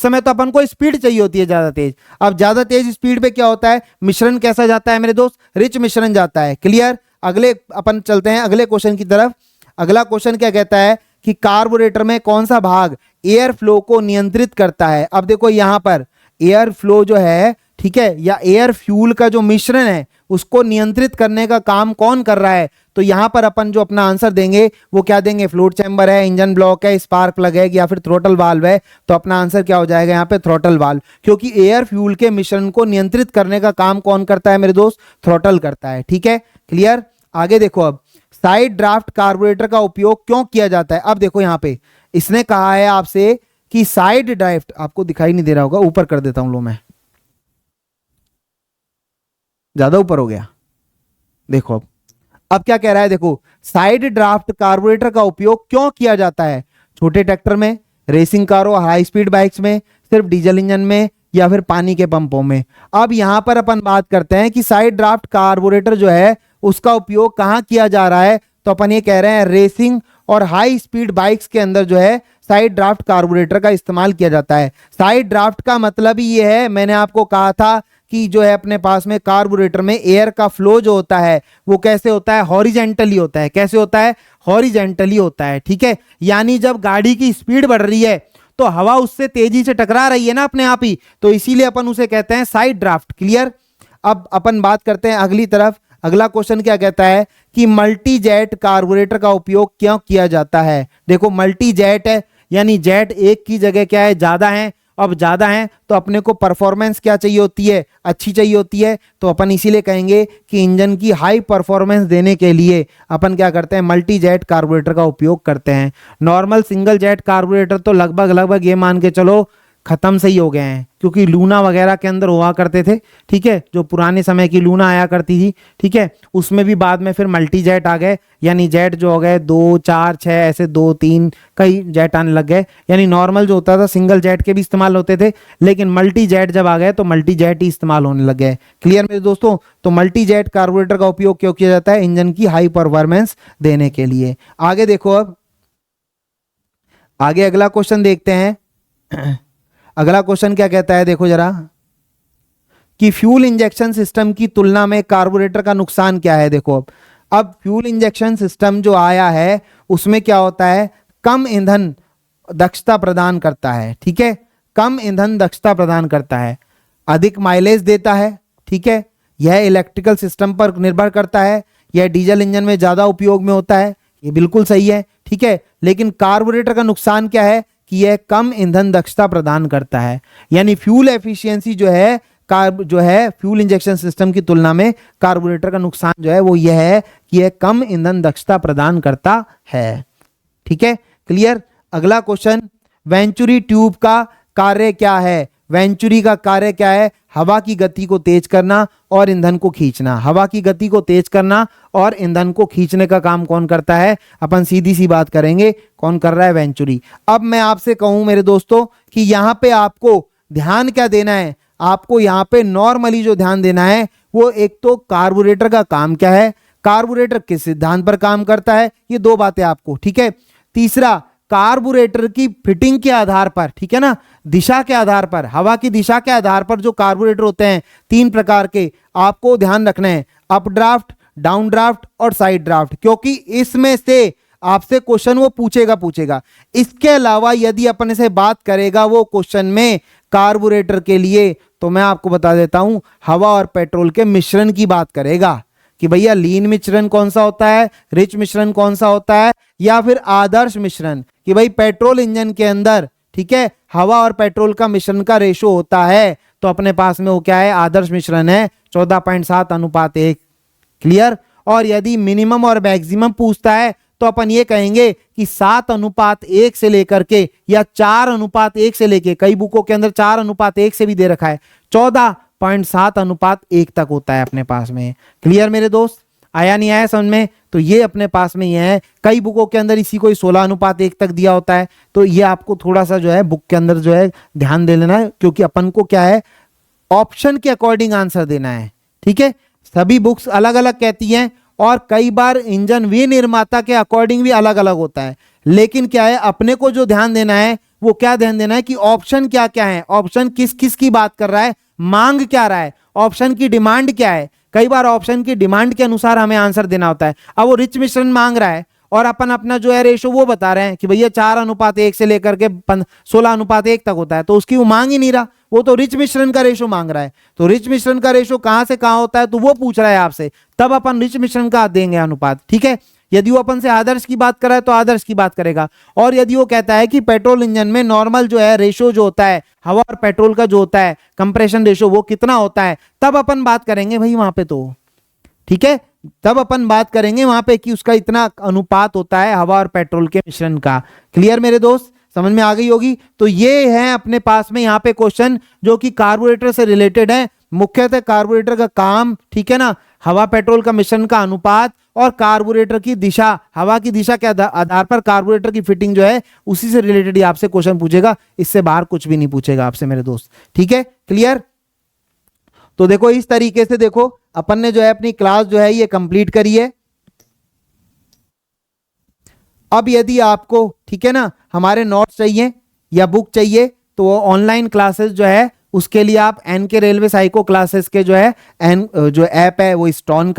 समय तो अपन को स्पीड चाहिए होती है ज्यादा तेज। अब ज्यादा तेज स्पीड पे क्या होता है, मिश्रण कैसा जाता है मेरे दोस्त, रिच मिश्रण जाता है। क्लियर। अगले अपन चलते हैं अगले क्वेश्चन की तरफ। अगला क्वेश्चन क्या कहता है कि कार्बोरेटर में कौन सा भाग एयर फ्लो को नियंत्रित करता है। अब देखो यहां पर एयर फ्लो जो है, ठीक है, या एयर फ्यूल का जो मिश्रण है उसको नियंत्रित करने का काम कौन कर रहा है। तो यहां पर अपन जो अपना आंसर देंगे वो क्या देंगे, फ्लोट चैम्बर है, इंजन ब्लॉक है, स्पार्क प्लग है या फिर थ्रोटल वाल्व है। तो अपना आंसर क्या हो जाएगा यहाँ पे, थ्रोटल वाल्व, क्योंकि एयर फ्यूल के मिश्रण को नियंत्रित करने का काम कौन करता है मेरे दोस्त, थ्रोटल करता है, ठीक है। क्लियर। आगे देखो, अब साइड ड्राफ्ट कार्बोरेटर का उपयोग क्यों किया जाता है। अब देखो यहाँ पे इसने कहा है आपसे कि साइड ड्राफ्ट, आपको दिखाई नहीं दे रहा होगा, ऊपर कर देता हूं लो, मैं ज्यादा ऊपर हो गया। देखो अब क्या कह रहा है, देखो साइड ड्राफ्ट कार्बोरेटर का उपयोग क्यों किया जाता है, छोटे ट्रैक्टर में, रेसिंग कारों, हाई स्पीड बाइक्स में, सिर्फ डीजल इंजन में या फिर पानी के पंपों में। अब यहां पर अपन बात करते हैं कि साइड ड्राफ्ट कार्बोरेटर जो है उसका उपयोग कहां किया जा रहा है। तो अपन ये कह रहे हैं रेसिंग और हाई स्पीड बाइक्स के अंदर जो है साइड ड्राफ्ट कार्बोरेटर का इस्तेमाल किया जाता है। साइड ड्राफ्ट का मतलब ही ये है, मैंने आपको कहा था कि जो है अपने पास में कार्बोरेटर में एयर का फ्लो जो होता है वो कैसे होता है, हॉरिजेंटली होता है। कैसे होता है, हॉरिजेंटली होता है। ठीक है, यानी जब गाड़ी की स्पीड बढ़ रही है तो हवा उससे तेजी से टकरा रही है ना अपने आप ही, तो इसीलिए अपन उसे कहते हैं साइड ड्राफ्ट। क्लियर। अब अपन बात करते हैं अगली तरफ। अगला क्वेश्चन क्या कहता है कि मल्टी जेट कार्बोरेटर का उपयोग क्यों किया जाता है। देखो मल्टी जेट है, यानी जेट एक की जगह क्या है, ज्यादा है। अब ज्यादा है तो अपने को परफॉर्मेंस क्या चाहिए होती है, अच्छी चाहिए होती है। तो अपन इसीलिए कहेंगे कि इंजन की हाई परफॉर्मेंस देने के लिए अपन क्या करते हैं, मल्टी जेट कार्बोरेटर का उपयोग करते हैं। नॉर्मल सिंगल जेट कार्बोरेटर तो लगभग लगभग ये मान के चलो खत्म से ही हो गए हैं, क्योंकि लूना वगैरह के अंदर हुआ करते थे। ठीक है, जो पुराने समय की लूना आया करती थी, ठीक है, उसमें भी बाद में फिर मल्टी जेट आ गए, यानी जेट जो हो गए 2 4 6 ऐसे 2 3 कई जेट आने लग गए। यानी नॉर्मल जो होता था सिंगल जेट के भी इस्तेमाल होते थे, लेकिन मल्टी जेट जब आ गए तो मल्टी जेट ही इस्तेमाल होने लग गए। क्लियर मेरे दोस्तों। तो मल्टी जेट कार्बोरेटर का उपयोग क्यों किया जाता है, इंजन की हाई परफॉर्मेंस देने के लिए। आगे देखो, अब आगे अगला क्वेश्चन देखते हैं। अगला क्वेश्चन क्या कहता है, देखो जरा, कि फ्यूल इंजेक्शन सिस्टम की तुलना में कार्बोरेटर का नुकसान क्या है। देखो अब फ्यूल इंजेक्शन सिस्टम जो आया है उसमें क्या होता है, कम ईंधन दक्षता प्रदान करता है। ठीक है, कम ईंधन दक्षता प्रदान करता है, अधिक माइलेज देता है। ठीक है, यह इलेक्ट्रिकल सिस्टम पर निर्भर करता है, यह डीजल इंजन में ज्यादा उपयोग में होता है, ये बिल्कुल सही है। ठीक है, लेकिन कार्बोरेटर का नुकसान क्या है कि यह कम ईंधन दक्षता प्रदान करता है। यानी फ्यूल एफिशिएंसी जो है फ्यूल इंजेक्शन सिस्टम की तुलना में कार्बोरेटर का नुकसान जो है वो यह है कि यह कम ईंधन दक्षता प्रदान करता है। ठीक है, क्लियर। अगला क्वेश्चन, वेंचुरी ट्यूब का कार्य क्या है। वेंचुरी का कार्य क्या है, हवा की गति को तेज करना और ईंधन को खींचना। हवा की गति को तेज करना और ईंधन को खींचने का काम कौन करता है, अपन सीधी सी बात करेंगे, कौन कर रहा है, वेंचुरी। अब मैं आपसे कहूं मेरे दोस्तों कि यहां पे आपको ध्यान क्या देना है, आपको यहां पे नॉर्मली जो ध्यान देना है वो एक तो कार्बोरेटर का काम क्या है, कार्बोरेटर किस सिद्धांत पर काम करता है, ये दो बातें आपको। ठीक है, तीसरा कार्बोरेटर की फिटिंग के आधार पर, ठीक है ना, दिशा के आधार पर, हवा की दिशा के आधार पर जो कार्बोरेटर होते हैं 3 प्रकार के, आपको ध्यान रखना है, अप ड्राफ्ट, डाउन ड्राफ्ट और साइड ड्राफ्ट, क्योंकि इसमें से आपसे क्वेश्चन वो पूछेगा। इसके अलावा यदि अपन से बात करेगा वो क्वेश्चन में कार्बोरेटर के लिए, तो मैं आपको बता देता हूं हवा और पेट्रोल के मिश्रण की बात करेगा कि भैया लीन मिश्रण कौन सा होता है, रिच मिश्रण कौन सा होता है, या फिर आदर्श मिश्रण, कि भाई पेट्रोल इंजन के अंदर, ठीक है, हवा और पेट्रोल का मिश्रण का रेशो होता है, तो अपने पास में वो क्या है, आदर्श मिश्रण है 14.7:1। क्लियर। और यदि मिनिमम और मैक्सिमम पूछता है तो अपन ये कहेंगे कि 7:1 से लेकर के या 4:1 से लेके, कई बुकों के अंदर 4:1 से भी दे रखा है, 14.7:1 तक होता है अपने पास में। क्लियर मेरे दोस्त, आया नहीं आया समझ में। तो ये अपने पास में ये है, कई बुकों के अंदर इसी को 16:1 तक दिया होता है। तो ये आपको थोड़ा सा जो है बुक के अंदर जो है ध्यान दे लेना है, क्योंकि अपन को क्या है, ऑप्शन के अकॉर्डिंग आंसर देना है। ठीक है, सभी बुक्स अलग अलग कहती हैं और कई बार इंजन विनिर्माता के अकॉर्डिंग भी अलग अलग होता है, लेकिन क्या है, अपने को जो ध्यान देना है वो क्या ध्यान देना है कि ऑप्शन क्या क्या है, ऑप्शन किस किस की बात कर रहा है, मांग क्या रहा है, ऑप्शन की डिमांड क्या है। कई बार ऑप्शन की डिमांड के अनुसार हमें आंसर देना होता है। अब वो रिच मिश्रण मांग रहा है और अपन अपना जो है रेशो वो बता रहे हैं कि भैया 4:1 से लेकर के 16:1 तक होता है, तो उसकी वो मांग ही नहीं रहा, वो तो रिच मिश्रण का रेशो मांग रहा है। तो रिच मिश्रण का रेशो कहां से कहां होता है तो वो पूछ रहा है आपसे, तब अपन रिच मिश्रण का देंगे अनुपात। ठीक है, यदि वो अपन से आदर्श की बात कर रहा है तो आदर्श की बात करेगा, और यदि वो कहता है कि पेट्रोल इंजन में नॉर्मल जो है रेशो जो होता है हवा और पेट्रोल का जो होता है कंप्रेशन रेशो वो कितना होता है, तब अपन बात करेंगे भाई वहां पे। तो ठीक है, तब अपन बात करेंगे वहां पे कि उसका इतना अनुपात होता है हवा और पेट्रोल के मिश्रण का। क्लियर मेरे दोस्त, समझ में आ गई होगी। तो ये है अपने पास में यहाँ पे क्वेश्चन जो कि कार्बोरेटर से रिलेटेड है, मुख्यतः कार्बोरेटर का काम, ठीक है ना, हवा पेट्रोल का मिश्रण का अनुपात और कार्बोरेटर की दिशा, हवा की दिशा के आधार पर कार्बोरेटर की फिटिंग जो है उसी से रिलेटेड ही आपसे क्वेश्चन पूछेगा, इससे बाहर कुछ भी नहीं पूछेगा आपसे मेरे दोस्त। ठीक है, क्लियर। तो देखो इस तरीके से देखो अपन ने जो है अपनी क्लास जो है ये कंप्लीट करी है। अब यदि आपको, ठीक है ना, हमारे नोट्स चाहिए या बुक चाहिए तो वो ऑनलाइन क्लासेस जो है उसके लिए आप एन के रेलवे साइको क्लासेस के जो है एन जो ऐप है वो इंस्टॉल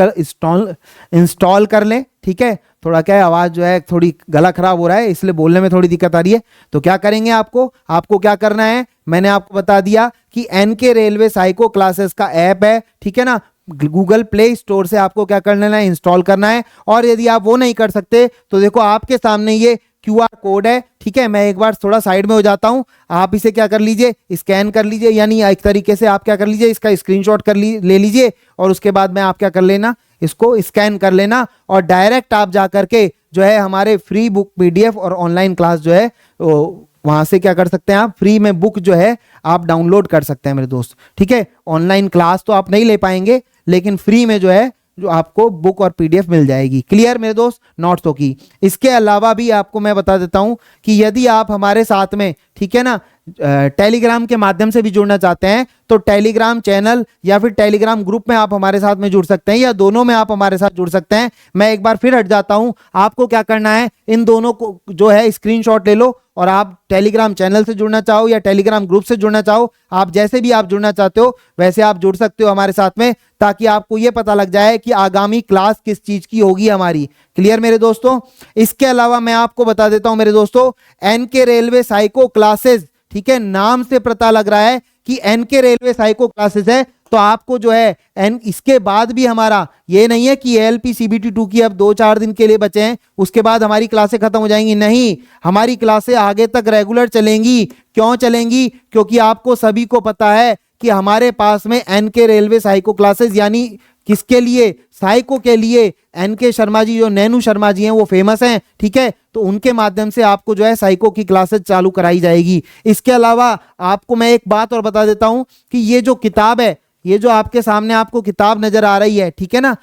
कर लें। ठीक है, थोड़ा क्या है, आवाज जो है थोड़ी गला खराब हो रहा है इसलिए बोलने में थोड़ी दिक्कत आ रही है। तो क्या करेंगे, आपको आपको क्या करना है, मैंने आपको बता दिया कि एन के रेलवे साइको क्लासेस का ऐप है, ठीक है ना, गूगल प्ले स्टोर से आपको क्या कर लेना है, इंस्टॉल करना है। और यदि आप वो नहीं कर सकते तो देखो आपके सामने ये क्यूआर कोड है। ठीक है, मैं एक बार थोड़ा साइड में हो जाता हूं, आप इसे क्या कर लीजिए, स्कैन कर लीजिए, यानी एक तरीके से आप क्या कर लीजिए, इसका स्क्रीनशॉट ले लीजिए और उसके बाद में आप क्या कर लेना, इसको स्कैन कर लेना और डायरेक्ट आप जा करके जो है हमारे फ्री बुक पीडीएफ और ऑनलाइन क्लास जो है वहां से क्या कर सकते हैं, आप फ्री में बुक जो है आप डाउनलोड कर सकते हैं मेरे दोस्त। ठीक है, ऑनलाइन क्लास तो आप नहीं ले पाएंगे लेकिन फ्री में जो है जो आपको बुक और पीडीएफ मिल जाएगी। क्लियर मेरे दोस्त, नोट्सों की। इसके अलावा भी आपको मैं बता देता हूं कि यदि आप हमारे साथ में, ठीक है ना, टेलीग्राम के माध्यम से भी जुड़ना चाहते हैं तो टेलीग्राम चैनल या फिर टेलीग्राम ग्रुप में आप हमारे साथ में जुड़ सकते हैं, या दोनों में आप हमारे साथ जुड़ सकते हैं। मैं एक बार फिर हट जाता हूं, आपको क्या करना है, इन दोनों को जो है स्क्रीनशॉट ले लो और आप टेलीग्राम चैनल से जुड़ना चाहो या टेलीग्राम ग्रुप से जुड़ना चाहो, आप जैसे भी आप जुड़ना चाहते हो वैसे आप जुड़ सकते हो हमारे साथ में, ताकि आपको यह पता लग जाए कि आगामी क्लास किस चीज की होगी हमारी। क्लियर मेरे दोस्तों। इसके अलावा मैं आपको बता देता हूं मेरे दोस्तों, एन के रेलवे साइको क्लासेस, ठीक है, नाम से पता लग रहा है कि एन के रेलवे साइको क्लासेस है, तो आपको जो है एन इसके बाद भी हमारा ये नहीं है कि एएलपी सीबीटी 2 की अब 2-4 दिन के लिए बचे हैं उसके बाद हमारी क्लासें खत्म हो जाएंगी, नहीं, हमारी क्लासें आगे तक रेगुलर चलेंगी। क्यों चलेंगी, क्योंकि आपको सभी को पता है कि हमारे पास में एन के रेलवे साइको क्लासेस, यानी किसके लिए, साइको के लिए एन के शर्मा जी, जो नैनू शर्मा जी हैं वो फेमस हैं। ठीक है, तो उनके माध्यम से आपको जो है साइको की क्लासेस चालू कराई जाएगी। इसके अलावा आपको मैं एक बात और बता देता हूं कि ये जो किताब है, ये जो आपके सामने आपको किताब नजर आ रही है, ठीक है ना,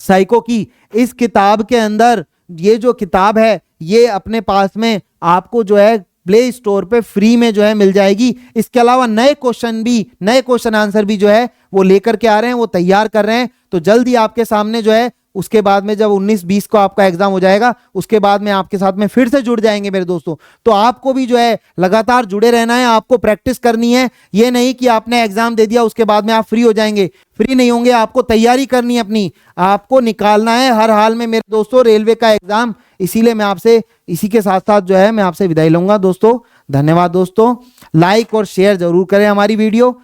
साइको की, इस किताब के अंदर ये जो किताब है ये अपने पास में आपको जो है प्ले स्टोर पे फ्री में जो है मिल जाएगी। इसके अलावा नए क्वेश्चन आंसर भी जो है वो लेकर के आ रहे हैं, वो तैयार कर रहे हैं, तो जल्दी आपके सामने जो है उसके बाद में जब 19-20 को आपका एग्जाम हो जाएगा उसके बाद में आपके साथ में फिर से जुड़ जाएंगे मेरे दोस्तों। तो आपको भी जो है लगातार जुड़े रहना है, आपको प्रैक्टिस करनी है, ये नहीं कि आपने एग्जाम दे दिया उसके बाद में आप फ्री हो जाएंगे, फ्री नहीं होंगे, आपको तैयारी करनी है अपनी, आपको निकालना है हर हाल में मेरे दोस्तों रेलवे का एग्जाम। इसीलिए मैं आपसे इसी के साथ साथ जो है मैं आपसे विदाई लूंगा दोस्तों। धन्यवाद दोस्तों, लाइक और शेयर जरूर करें हमारी वीडियो।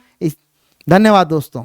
धन्यवाद दोस्तों।